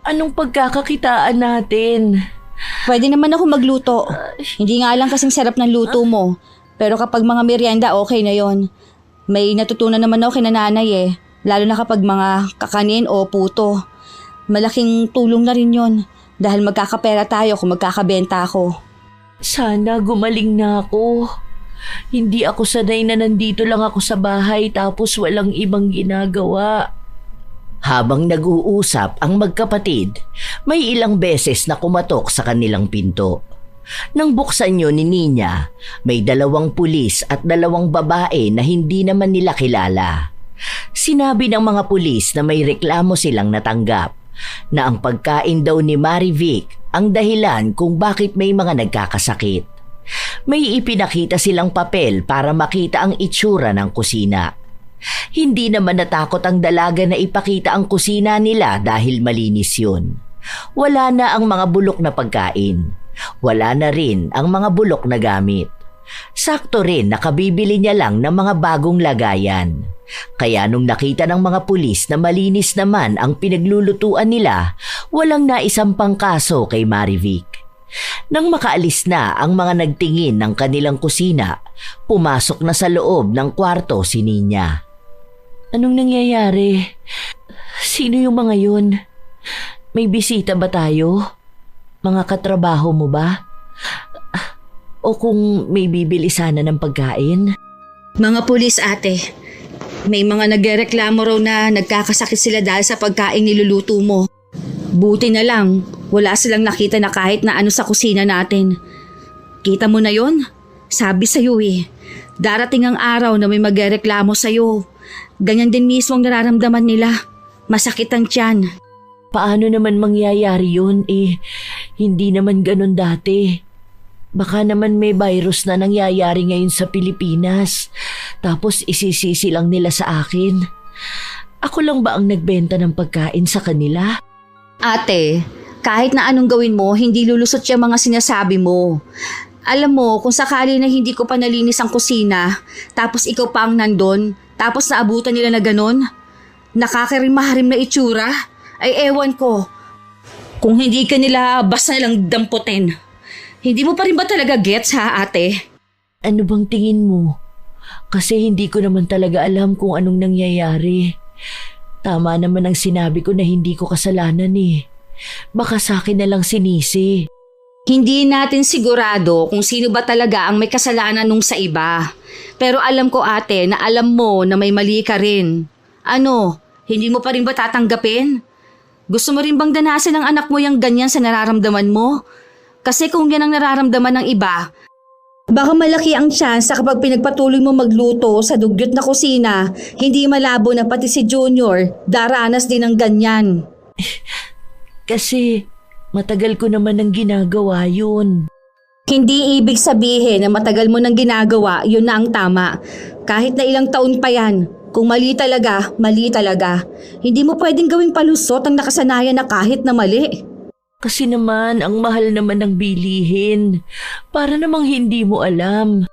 Anong pagkakakitaan natin? Pwede naman ako magluto. Hindi nga lang kasing sarap ng luto mo. Pero kapag mga merienda, okay na yon. May natutunan naman ako kay nanay eh. Lalo na kapag mga kakanin o puto. Malaking tulong na rin yon. Dahil magkakapera tayo kung magkakabenta ako. Sana gumaling na ako. Hindi ako sanay na nandito lang ako sa bahay tapos walang ibang ginagawa. Habang nag-uusap ang magkapatid, may ilang beses na kumatok sa kanilang pinto. Nang buksan yun ni Nina, may 2 pulis at 2 babae na hindi naman nila kilala. Sinabi ng mga pulis na may reklamo silang natanggap na ang pagkain daw ni Marivic ang dahilan kung bakit may mga nagkakasakit. May ipinakita silang papel para makita ang itsura ng kusina. Hindi naman natakot ang dalaga na ipakita ang kusina nila dahil malinis yun. Wala na ang mga bulok na pagkain. Wala na rin ang mga bulok na gamit. Sakto rin nakabibili niya lang ng mga bagong lagayan. Kaya nung nakita ng mga pulis na malinis naman ang pinaglulutuan nila, walang naisampang kaso kay Marivic. Nang makaalis na ang mga nagtingin ng kanilang kusina, pumasok na sa loob ng kwarto si Nina. Anong nangyayari? Sino yung mga yun? May bisita ba tayo? Mga katrabaho mo ba? O kung may bibili sana ng pagkain? Mga pulis, ate. May mga nagrereklamo raw na nagkakasakit sila dahil sa pagkain niluluto mo. Buti na lang, wala silang nakita na kahit na ano sa kusina natin. Kita mo na yon? Sabi sa'yo darating ang araw na may magrereklamo sa'yo. Ganyan din mismo ang nararamdaman nila. Masakit ang tiyan. Paano naman mangyayari yun? Hindi naman ganun dati. Baka naman may virus na nangyayari ngayon sa Pilipinas. Tapos isisisi lang nila sa akin. Ako lang ba ang nagbenta ng pagkain sa kanila? Ate, kahit na anong gawin mo, hindi lulusot yung mga sinasabi mo. Alam mo, kung sakali na hindi ko pa nalinis ang kusina, tapos ikaw pa ang nandun, tapos naabutan nila na ganun, nakakarimaharim na itsura, ay ewan ko. Kung hindi ka nila basta nilang damputin. Hindi mo pa rin ba talaga gets ha, ate? Ano bang tingin mo? Kasi hindi ko naman talaga alam kung anong nangyayari. Tama naman ang sinabi ko na hindi ko kasalanan Baka sa akin na lang sinisi. Hindi natin sigurado kung sino ba talaga ang may kasalanan nung sa iba. Pero alam ko ate na alam mo na may mali ka rin. Ano, hindi mo pa rin ba tatanggapin? Gusto mo rin bang danasin ng anak mo yung ganyan sa nararamdaman mo? Kasi kung yan ang nararamdaman ng iba, baka malaki ang tsansa kapag pinagpatuloy mo magluto sa dugyot na kusina, hindi malabo na pati si Junior daranas din ng ganyan. Kasi matagal ko naman ang ginagawa yun. Hindi ibig sabihin na matagal mo nang ginagawa, yun na ang tama. Kahit na ilang taon pa yan, kung mali talaga, mali talaga. Hindi mo pwedeng gawing palusot ang nakasanayan na kahit na mali. Kasi naman, ang mahal naman ng bilihin. Para namang hindi mo alam.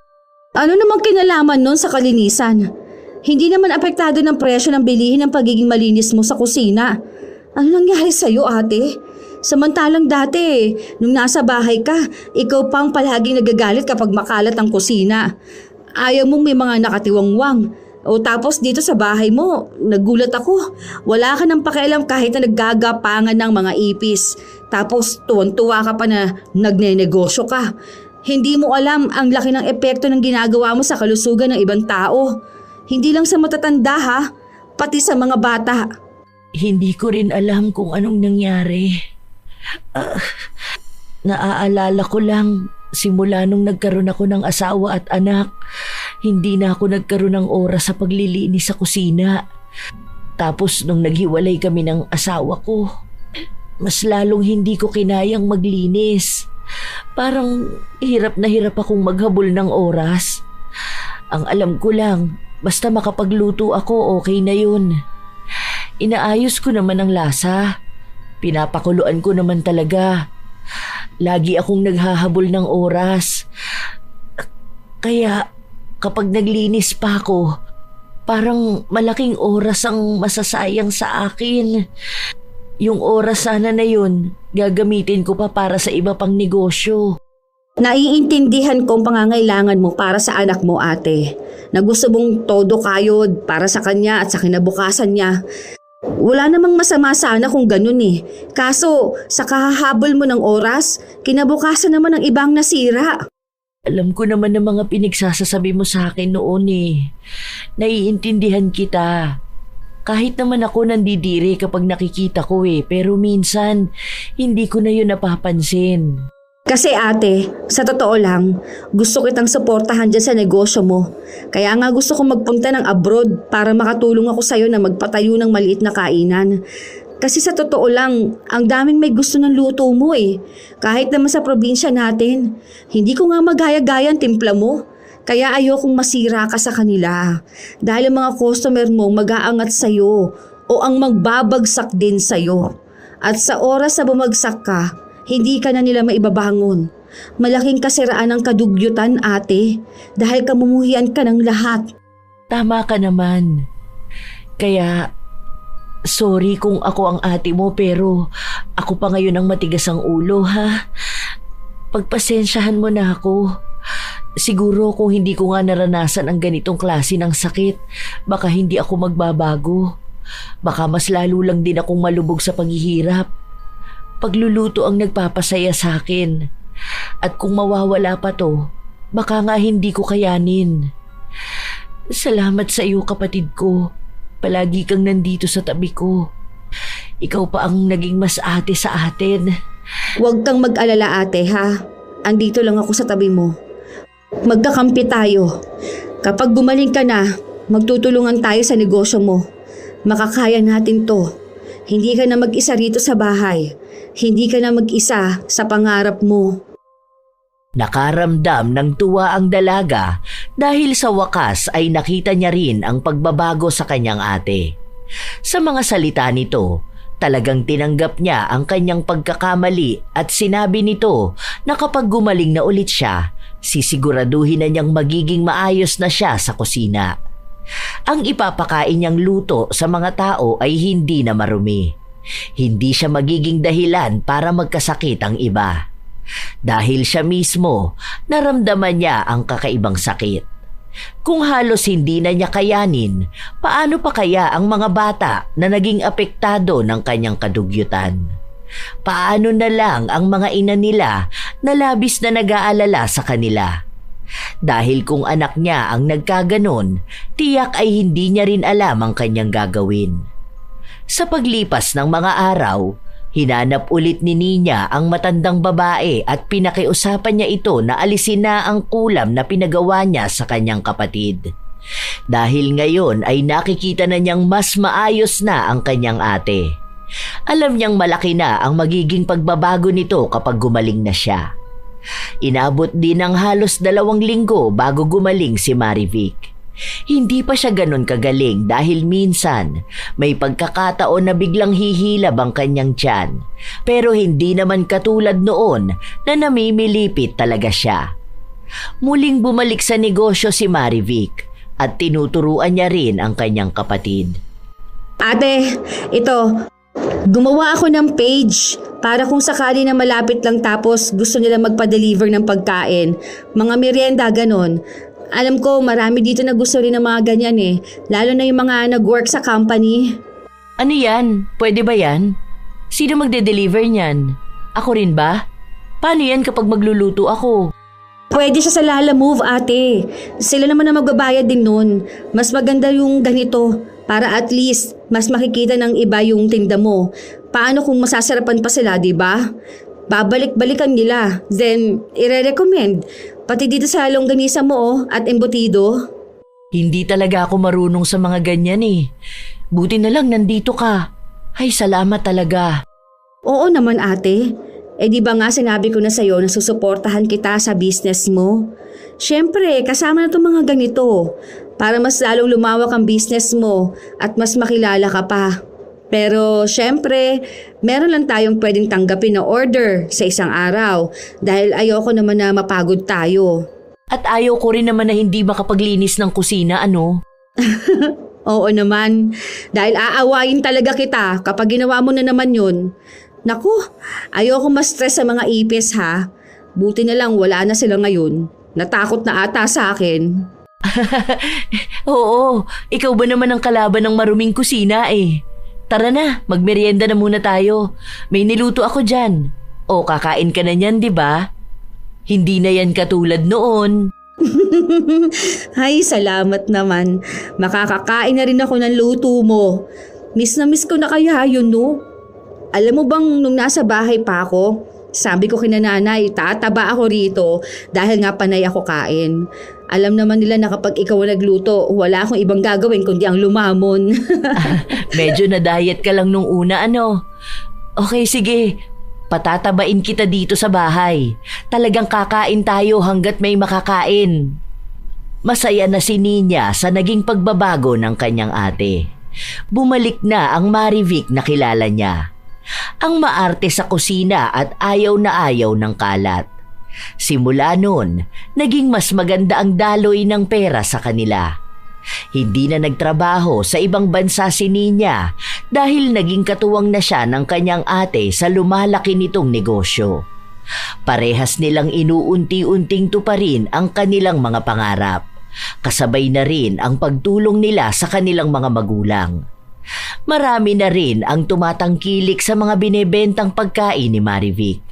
Ano namang kinalaman nun sa kalinisan? Hindi naman apektado ng presyo ng bilihin ng pagiging malinis mo sa kusina. Ano nangyari sa'yo, ate? Samantalang dati, nung nasa bahay ka, ikaw pang palaging nagagalit kapag makalat ang kusina. Ayaw mong may mga nakatiwangwang. O tapos dito sa bahay mo, nagulat ako. Wala ka nang pakialam kahit na naggagapangan ng mga ipis. Tapos tuwan-tuwa ka pa na nagnenegosyo ka. Hindi mo alam ang laki ng epekto ng ginagawa mo sa kalusugan ng ibang tao. Hindi lang sa matatanda ha, pati sa mga bata. Hindi ko rin alam kung anong nangyari. Naaalala ko lang, simula nung nagkaroon ako ng asawa at anak, hindi na ako nagkaroon ng oras sa paglilinis sa kusina. Tapos nung naghiwalay kami ng asawa ko, mas lalong hindi ko kinayang maglinis. Parang hirap na hirap akong maghabol ng oras. Ang alam ko lang, basta makapagluto ako, okay na yun. Inaayos ko naman ang lasa. Pinapakuluan ko naman talaga. Lagi akong naghahabol ng oras. Kaya kapag naglinis pa ako, parang malaking oras ang masasayang sa akin. Yung oras sana na yun, gagamitin ko pa para sa iba pang negosyo. Naiintindihan ko ang pangangailangan mo para sa anak mo, ate. Na gusto mong todo kayod para sa kanya at sa kinabukasan niya. Wala namang masama sana kung ganun Kaso, sa kahahabol mo ng oras, kinabukasan naman ng ibang nasira. Alam ko naman ang mga pinagsasasabi mo sa akin noon Naiintindihan kita. Kahit naman ako nandidiri kapag nakikita ko pero minsan, hindi ko na yun napapansin. Kasi ate, sa totoo lang, gusto kitang suportahan dyan sa negosyo mo. Kaya nga gusto kong magpunta ng abroad para makatulong ako sa'yo na magpatayo ng maliit na kainan. Kasi sa totoo lang, ang daming may gusto ng luto mo Kahit naman sa probinsya natin, hindi ko nga magaya-gaya ang timpla mo. Kaya ayokong masira ka sa kanila. Dahil ang mga customer mo mag-aangat sa'yo o ang magbabagsak din sa'yo. At sa oras na bumagsak ka, hindi ka na nila maibabangon. Malaking kasiraan ang kadugyutan, ate, dahil kamumuhian ka ng lahat. Tama ka naman. Kaya, sorry kung ako ang ate mo pero ako pa ngayon ang matigas ang ulo, ha? Pagpasensyahan mo na ako. Siguro kung hindi ko nga naranasan ang ganitong klase ng sakit, baka hindi ako magbabago. baka mas lalo lang din akong malubog sa paghihirap. Pagluluto ang nagpapasaya sa akin. At kung mawawala pa to, baka nga hindi ko kayanin. Salamat sa iyo, kapatid ko. Palagi kang nandito sa tabi ko. Ikaw pa ang naging mas ate sa atin. Huwag kang mag-alala, ate, ha? Andito lang ako sa tabi mo. Magkakampi tayo. Kapag gumaling ka na, magtutulungan tayo sa negosyo mo. Makakaya natin to. Hindi ka na mag-isa rito sa bahay. Hindi ka na mag-isa sa pangarap mo. Nakaramdam ng tuwa ang dalaga dahil sa wakas ay nakita niya rin ang pagbabago sa kanyang ate. Sa mga salita nito, talagang tinanggap niya ang kanyang pagkakamali at sinabi nito na kapag gumaling na ulit siya, sisiguraduhin na niyang magiging maayos na siya sa kusina. Ang ipapakain niyang luto sa mga tao ay hindi na marumi. Hindi siya magiging dahilan para magkasakit ang iba. Dahil siya mismo, naramdaman niya ang kakaibang sakit. Kung halos hindi na niya kayanin, paano pa kaya ang mga bata na naging apektado ng kanyang kadugyutan? Paano na lang ang mga ina nila na labis na nag-aalala sa kanila? Dahil kung anak niya ang nagkaganon, tiyak ay hindi niya rin alam ang kanyang gagawin. Sa paglipas ng mga araw, hinanap ulit ni Nina ang matandang babae at pinakiusapan niya ito na alisin na ang kulam na pinagawa niya sa kanyang kapatid. Dahil ngayon ay nakikita na niyang mas maayos na ang kanyang ate. Alam niyang malaki na ang magiging pagbabago nito kapag gumaling na siya. Inabot din ng halos 2 linggo bago gumaling si Marivic. Hindi pa siya ganon kagaling dahil minsan may pagkakataon na biglang hihilab ang kanyang tiyan. Pero hindi naman katulad noon na namimilipit talaga siya. Muling bumalik sa negosyo si Marivic at tinuturuan niya rin ang kanyang kapatid. Ate, ito, gumawa ako ng page para kung sakali na malapit lang tapos gusto nila magpa-deliver ng pagkain, mga merienda, ganon. Alam ko marami dito na gusto rin ng mga ganyan eh, lalo na yung mga nag-work sa company. Ano yan? Pwede ba yan? Sino magde-deliver niyan? Ako rin ba? Paano yan kapag magluluto ako? Pwede siya sa Lala Move, ate. Sila naman na magbabayad din nun. Mas maganda yung ganito para at least mas makikita ng iba yung tinda mo. Paano kung masasarapan pa sila, di ba? Babalik-balikan nila. Then, ire-recommend. Pati dito sa longganisa mo at embutido. Hindi talaga ako marunong sa mga ganyan eh. Buti na lang nandito ka. Ay, salamat talaga. Oo naman, ate. Di ba nga sinabi ko na sa'yo na susuportahan kita sa business mo? Siyempre, kasama na itong mga ganito para mas lalong lumawak ang business mo at mas makilala ka pa. Pero siyempre, meron lang tayong pwedeng tanggapin na order sa isang araw dahil ayoko naman na mapagod tayo. At ayaw ko rin naman na hindi makapaglinis ng kusina, ano? Oo naman, dahil aawayin talaga kita kapag ginawa mo na naman yun. Naku, ayoko ma-stress sa mga ipis ha. Buti na lang wala na sila ngayon. Natakot na ata sa akin. Oo, ikaw ba naman ang kalaban ng maruming kusina eh? Tara na, magmerienda na muna tayo. May niluto ako dyan. O kakain ka na niyan, di ba? Hindi na yan katulad noon. Ay, salamat naman. Makakakain na rin ako ng luto mo. Miss na miss ko na kaya yun, no? Alam mo bang nung nasa bahay pa ako, sabi ko kina nanay, tataba ako rito dahil nga panay ako kain. Alam naman nila na kapag ikaw nagluto, wala akong ibang gagawin kundi ang lumamon. Medyo na-diet ka lang nung una, ano? Okay, sige. Patatabain kita dito sa bahay. Talagang kakain tayo hanggat may makakain. Masaya na si Nina sa naging pagbabago ng kanyang ate. Bumalik na ang Marivic na kilala niya. Ang maarte sa kusina at ayaw na ayaw ng kalat. Simula noon, naging mas maganda ang daloy ng pera sa kanila. Hindi na nagtrabaho sa ibang bansa si Nina dahil naging katuwang na siya ng kanyang ate sa lumalaki nitong negosyo. Parehas nilang inuunti-unting tuparin ang kanilang mga pangarap. Kasabay na rin ang pagtulong nila sa kanilang mga magulang. Marami na rin ang tumatangkilik sa mga binebentang pagkain ni Marivic.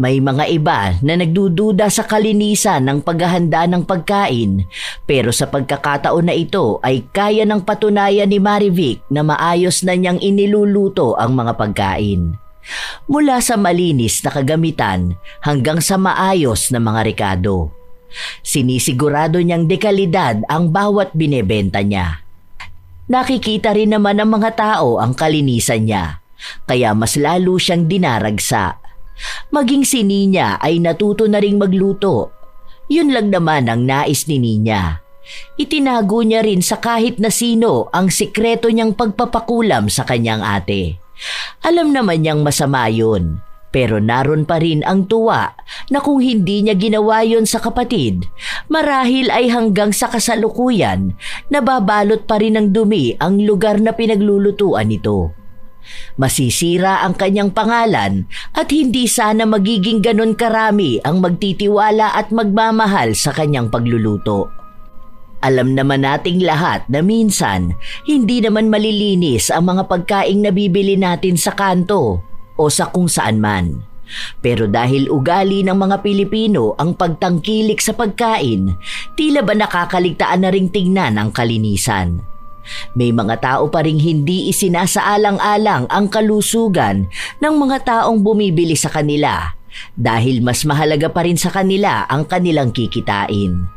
May mga iba na nagdududa sa kalinisan ng paghahanda ng pagkain, pero sa pagkakataon na ito ay kaya ng patunayan ni Marivic na maayos na niyang iniluluto ang mga pagkain. Mula sa malinis na kagamitan hanggang sa maayos na mga rekado. Sinisigurado niyang dekalidad ang bawat binebenta niya. Nakikita rin naman ng mga tao ang kalinisan niya, kaya mas lalo siyang dinaragsa. Maging si Ninya ay natuto na ring magluto. Yun lang naman ang nais ni Ninya. Itinago niya rin sa kahit na sino ang sikreto niyang pagpapakulam sa kanyang ate. Alam naman niyang masama yun, pero naroon pa rin ang tuwa na kung hindi niya ginawa yun sa kapatid, marahil ay hanggang sa kasalukuyan, nababalot pa rin ng dumi ang lugar na pinaglulutuan nito. Masisira ang kanyang pangalan at hindi sana magiging ganon karami ang magtitiwala at magmamahal sa kanyang pagluluto. Alam naman nating lahat na minsan hindi naman malilinis ang mga pagkaing nabibili natin sa kanto o sa kung saan man. Pero dahil ugali ng mga Pilipino ang pagtangkilik sa pagkain, tila ba nakakaligtaan na ring tingnan ang kalinisan. May mga tao pa ring hindi isinasaalang-alang ang kalusugan ng mga taong bumibili sa kanila dahil mas mahalaga pa rin sa kanila ang kanilang kikitain.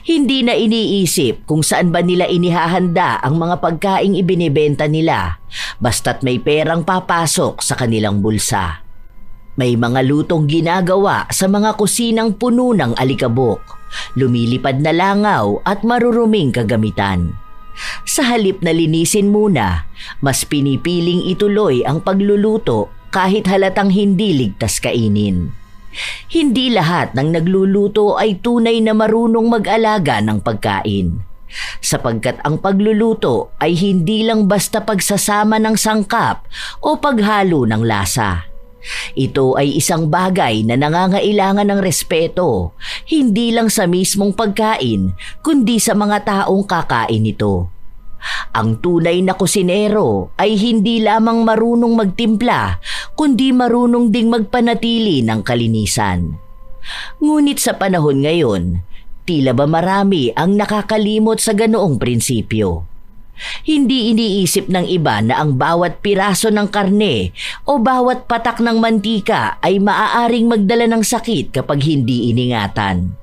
Hindi na iniisip kung saan ba nila inihahanda ang mga pagkaing ibinebenta nila basta't may perang papasok sa kanilang bulsa. May mga lutong ginagawa sa mga kusinang puno ng alikabok, lumilipad na langaw at maruruming kagamitan. Sa halip na linisin muna, mas pinipiling ituloy ang pagluluto kahit halatang hindi ligtas kainin. Hindi lahat ng nagluluto ay tunay na marunong mag-alaga ng pagkain. Sapagkat ang pagluluto ay hindi lang basta pagsasama ng sangkap o paghalo ng lasa. Ito ay isang bagay na nangangailangan ng respeto, hindi lang sa mismong pagkain, kundi sa mga taong kakain nito. Ang tunay na kusinero ay hindi lamang marunong magtimpla, kundi marunong ding magpanatili ng kalinisan. Ngunit sa panahon ngayon, tila ba marami ang nakakalimot sa ganoong prinsipyo. Hindi iniisip ng iba na ang bawat piraso ng karne o bawat patak ng mantika ay maaaring magdala ng sakit kapag hindi iningatan.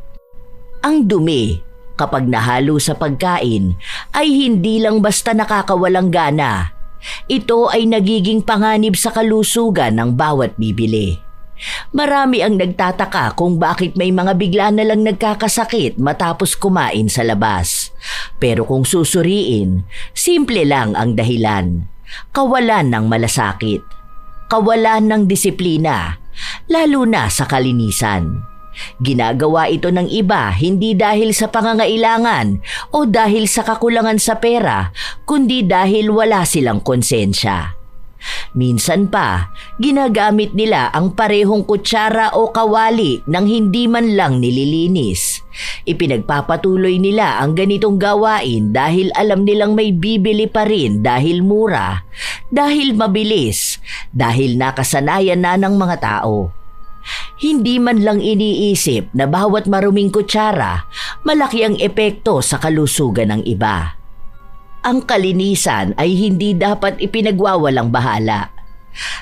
Ang dumi, kapag nahalo sa pagkain, ay hindi lang basta nakakawalang gana. Ito ay nagiging panganib sa kalusugan ng bawat bibili. Marami ang nagtataka kung bakit may mga bigla na lang nagkakasakit matapos kumain sa labas. Pero kung susuriin, simple lang ang dahilan. Kawalan ng malasakit. Kawalan ng disiplina, lalo na sa kalinisan. Ginagawa ito ng iba hindi dahil sa pangangailangan o dahil sa kakulangan sa pera, kundi dahil wala silang konsensya. Minsan pa, ginagamit nila ang parehong kutsara o kawali nang hindi man lang nililinis. Ipinagpapatuloy nila ang ganitong gawain dahil alam nilang may bibili pa rin dahil mura, dahil mabilis, dahil nakasanayan na ng mga tao. Hindi man lang iniisip na bawat maruming kutsara, malaki ang epekto sa kalusugan ng iba. Ang kalinisan ay hindi dapat ipinagwawalang bahala.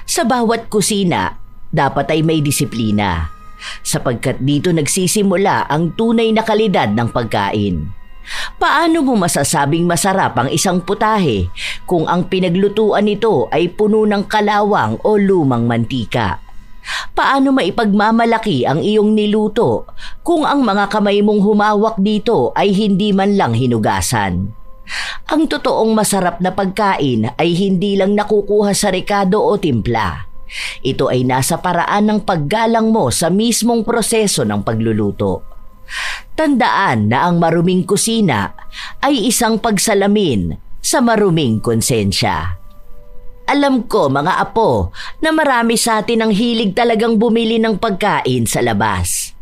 Sa bawat kusina, dapat ay may disiplina, sapagkat dito nagsisimula ang tunay na kalidad ng pagkain. Paano mo masasabing masarap ang isang putahe kung ang pinaglutuan nito ay puno ng kalawang o lumang mantika? Paano maipagmamalaki ang iyong niluto kung ang mga kamay mong humawak dito ay hindi man lang hinugasan? Ang totoong masarap na pagkain ay hindi lang nakukuha sa rekado o timpla. Ito ay nasa paraan ng paggalang mo sa mismong proseso ng pagluluto. Tandaan na ang maruming kusina ay isang pagsalamin sa maruming konsensya. Alam ko mga apo na marami sa atin ang hilig talagang bumili ng pagkain sa labas.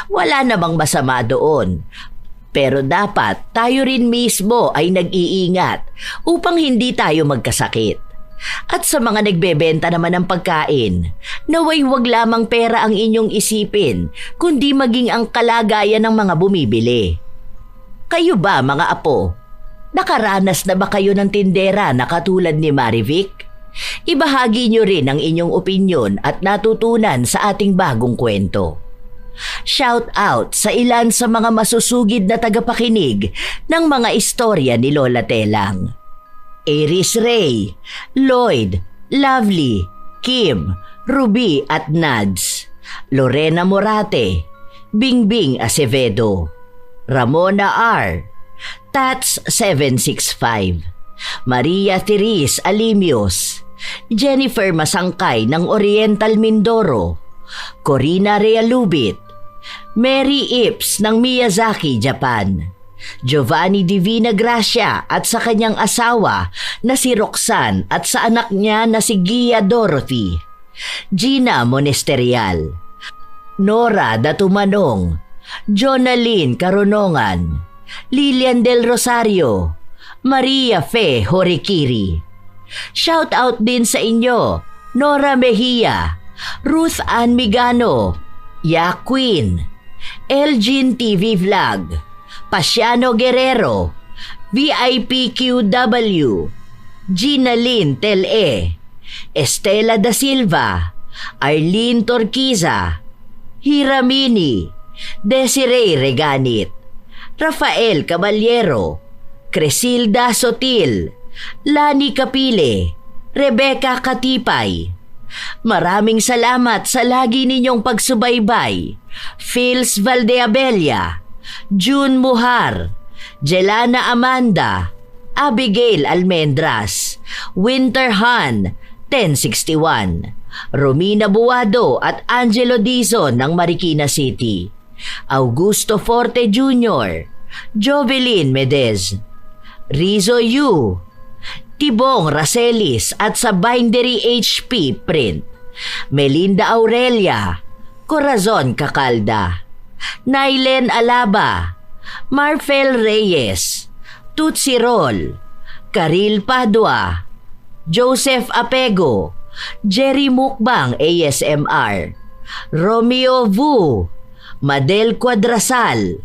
Wala namang masama doon. Pero dapat tayo rin mismo ay nag-iingat upang hindi tayo magkasakit. At sa mga nagbebenta naman ng pagkain, naway wag lamang pera ang inyong isipin, kundi maging ang kalagayan ng mga bumibili. Kayo ba mga apo? Nakaranas na ba kayo ng tindera na katulad ni Marivic? Ibahagi nyo rin ang inyong opinyon at natutunan sa ating bagong kwento. Shout out sa ilan sa mga masusugid na tagapakinig ng mga istorya ni Lola Telang. Iris Ray, Lloyd, Lovely, Kim, Ruby at Nads, Lorena Morate, Bingbing Acevedo, Ramona R, Tats 765, Maria Therese Alimios, Jennifer Masangkay ng Oriental Mindoro, Corina Realubit, Mary Ips ng Miyazaki, Japan, Giovanni Divina Gracia at sa kanyang asawa na si Roxanne at sa anak niya na si Gia Dorothy, Gina Monesterial, Nora Datumanong, Jonaline Caronongan, Lilian Del Rosario, Maria Fe Horikiri. Shout out din sa inyo, Nora Mejia, Ruth Ann Migano, Ya Queen, Elgin TV Vlog, Pasiano Guerrero, VIPQW, Gina Lynn Tel-E, Estela Da Silva, Arlene Torquiza, Hiramini, Desiree Reganit, Rafael Caballero, Cresilda Sotil, Lani Capile, Rebecca Katipay. Maraming salamat sa lagi ninyong pagsubaybay. Phils Valdeabella, June Muhar, Jelana Amanda, Abigail Almendras, Winter Han, 1061, Romina Buado at Angelo Dizon ng Marikina City, Augusto Forte Jr., Jovelyn Medez, Rizo Yu, Tibong Racelis at sa Bindery HP Print, Melinda Aurelia, Corazon Cacalda, Nailen Alaba, Marfel Reyes, Tutsi Roll, Karil Padua, Joseph Apego, Jerry Mukbang ASMR, Romeo Vu, Madel Quadrasal,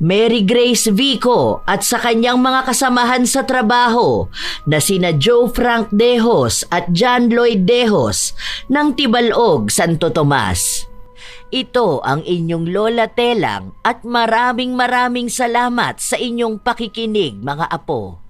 Mary Grace Vico at sa kanyang mga kasamahan sa trabaho na sina Joe Frank Dejos at John Lloyd Dejos ng Tibalog, Santo Tomas. Ito ang inyong Lola Telang at maraming salamat sa inyong pakikinig mga apo.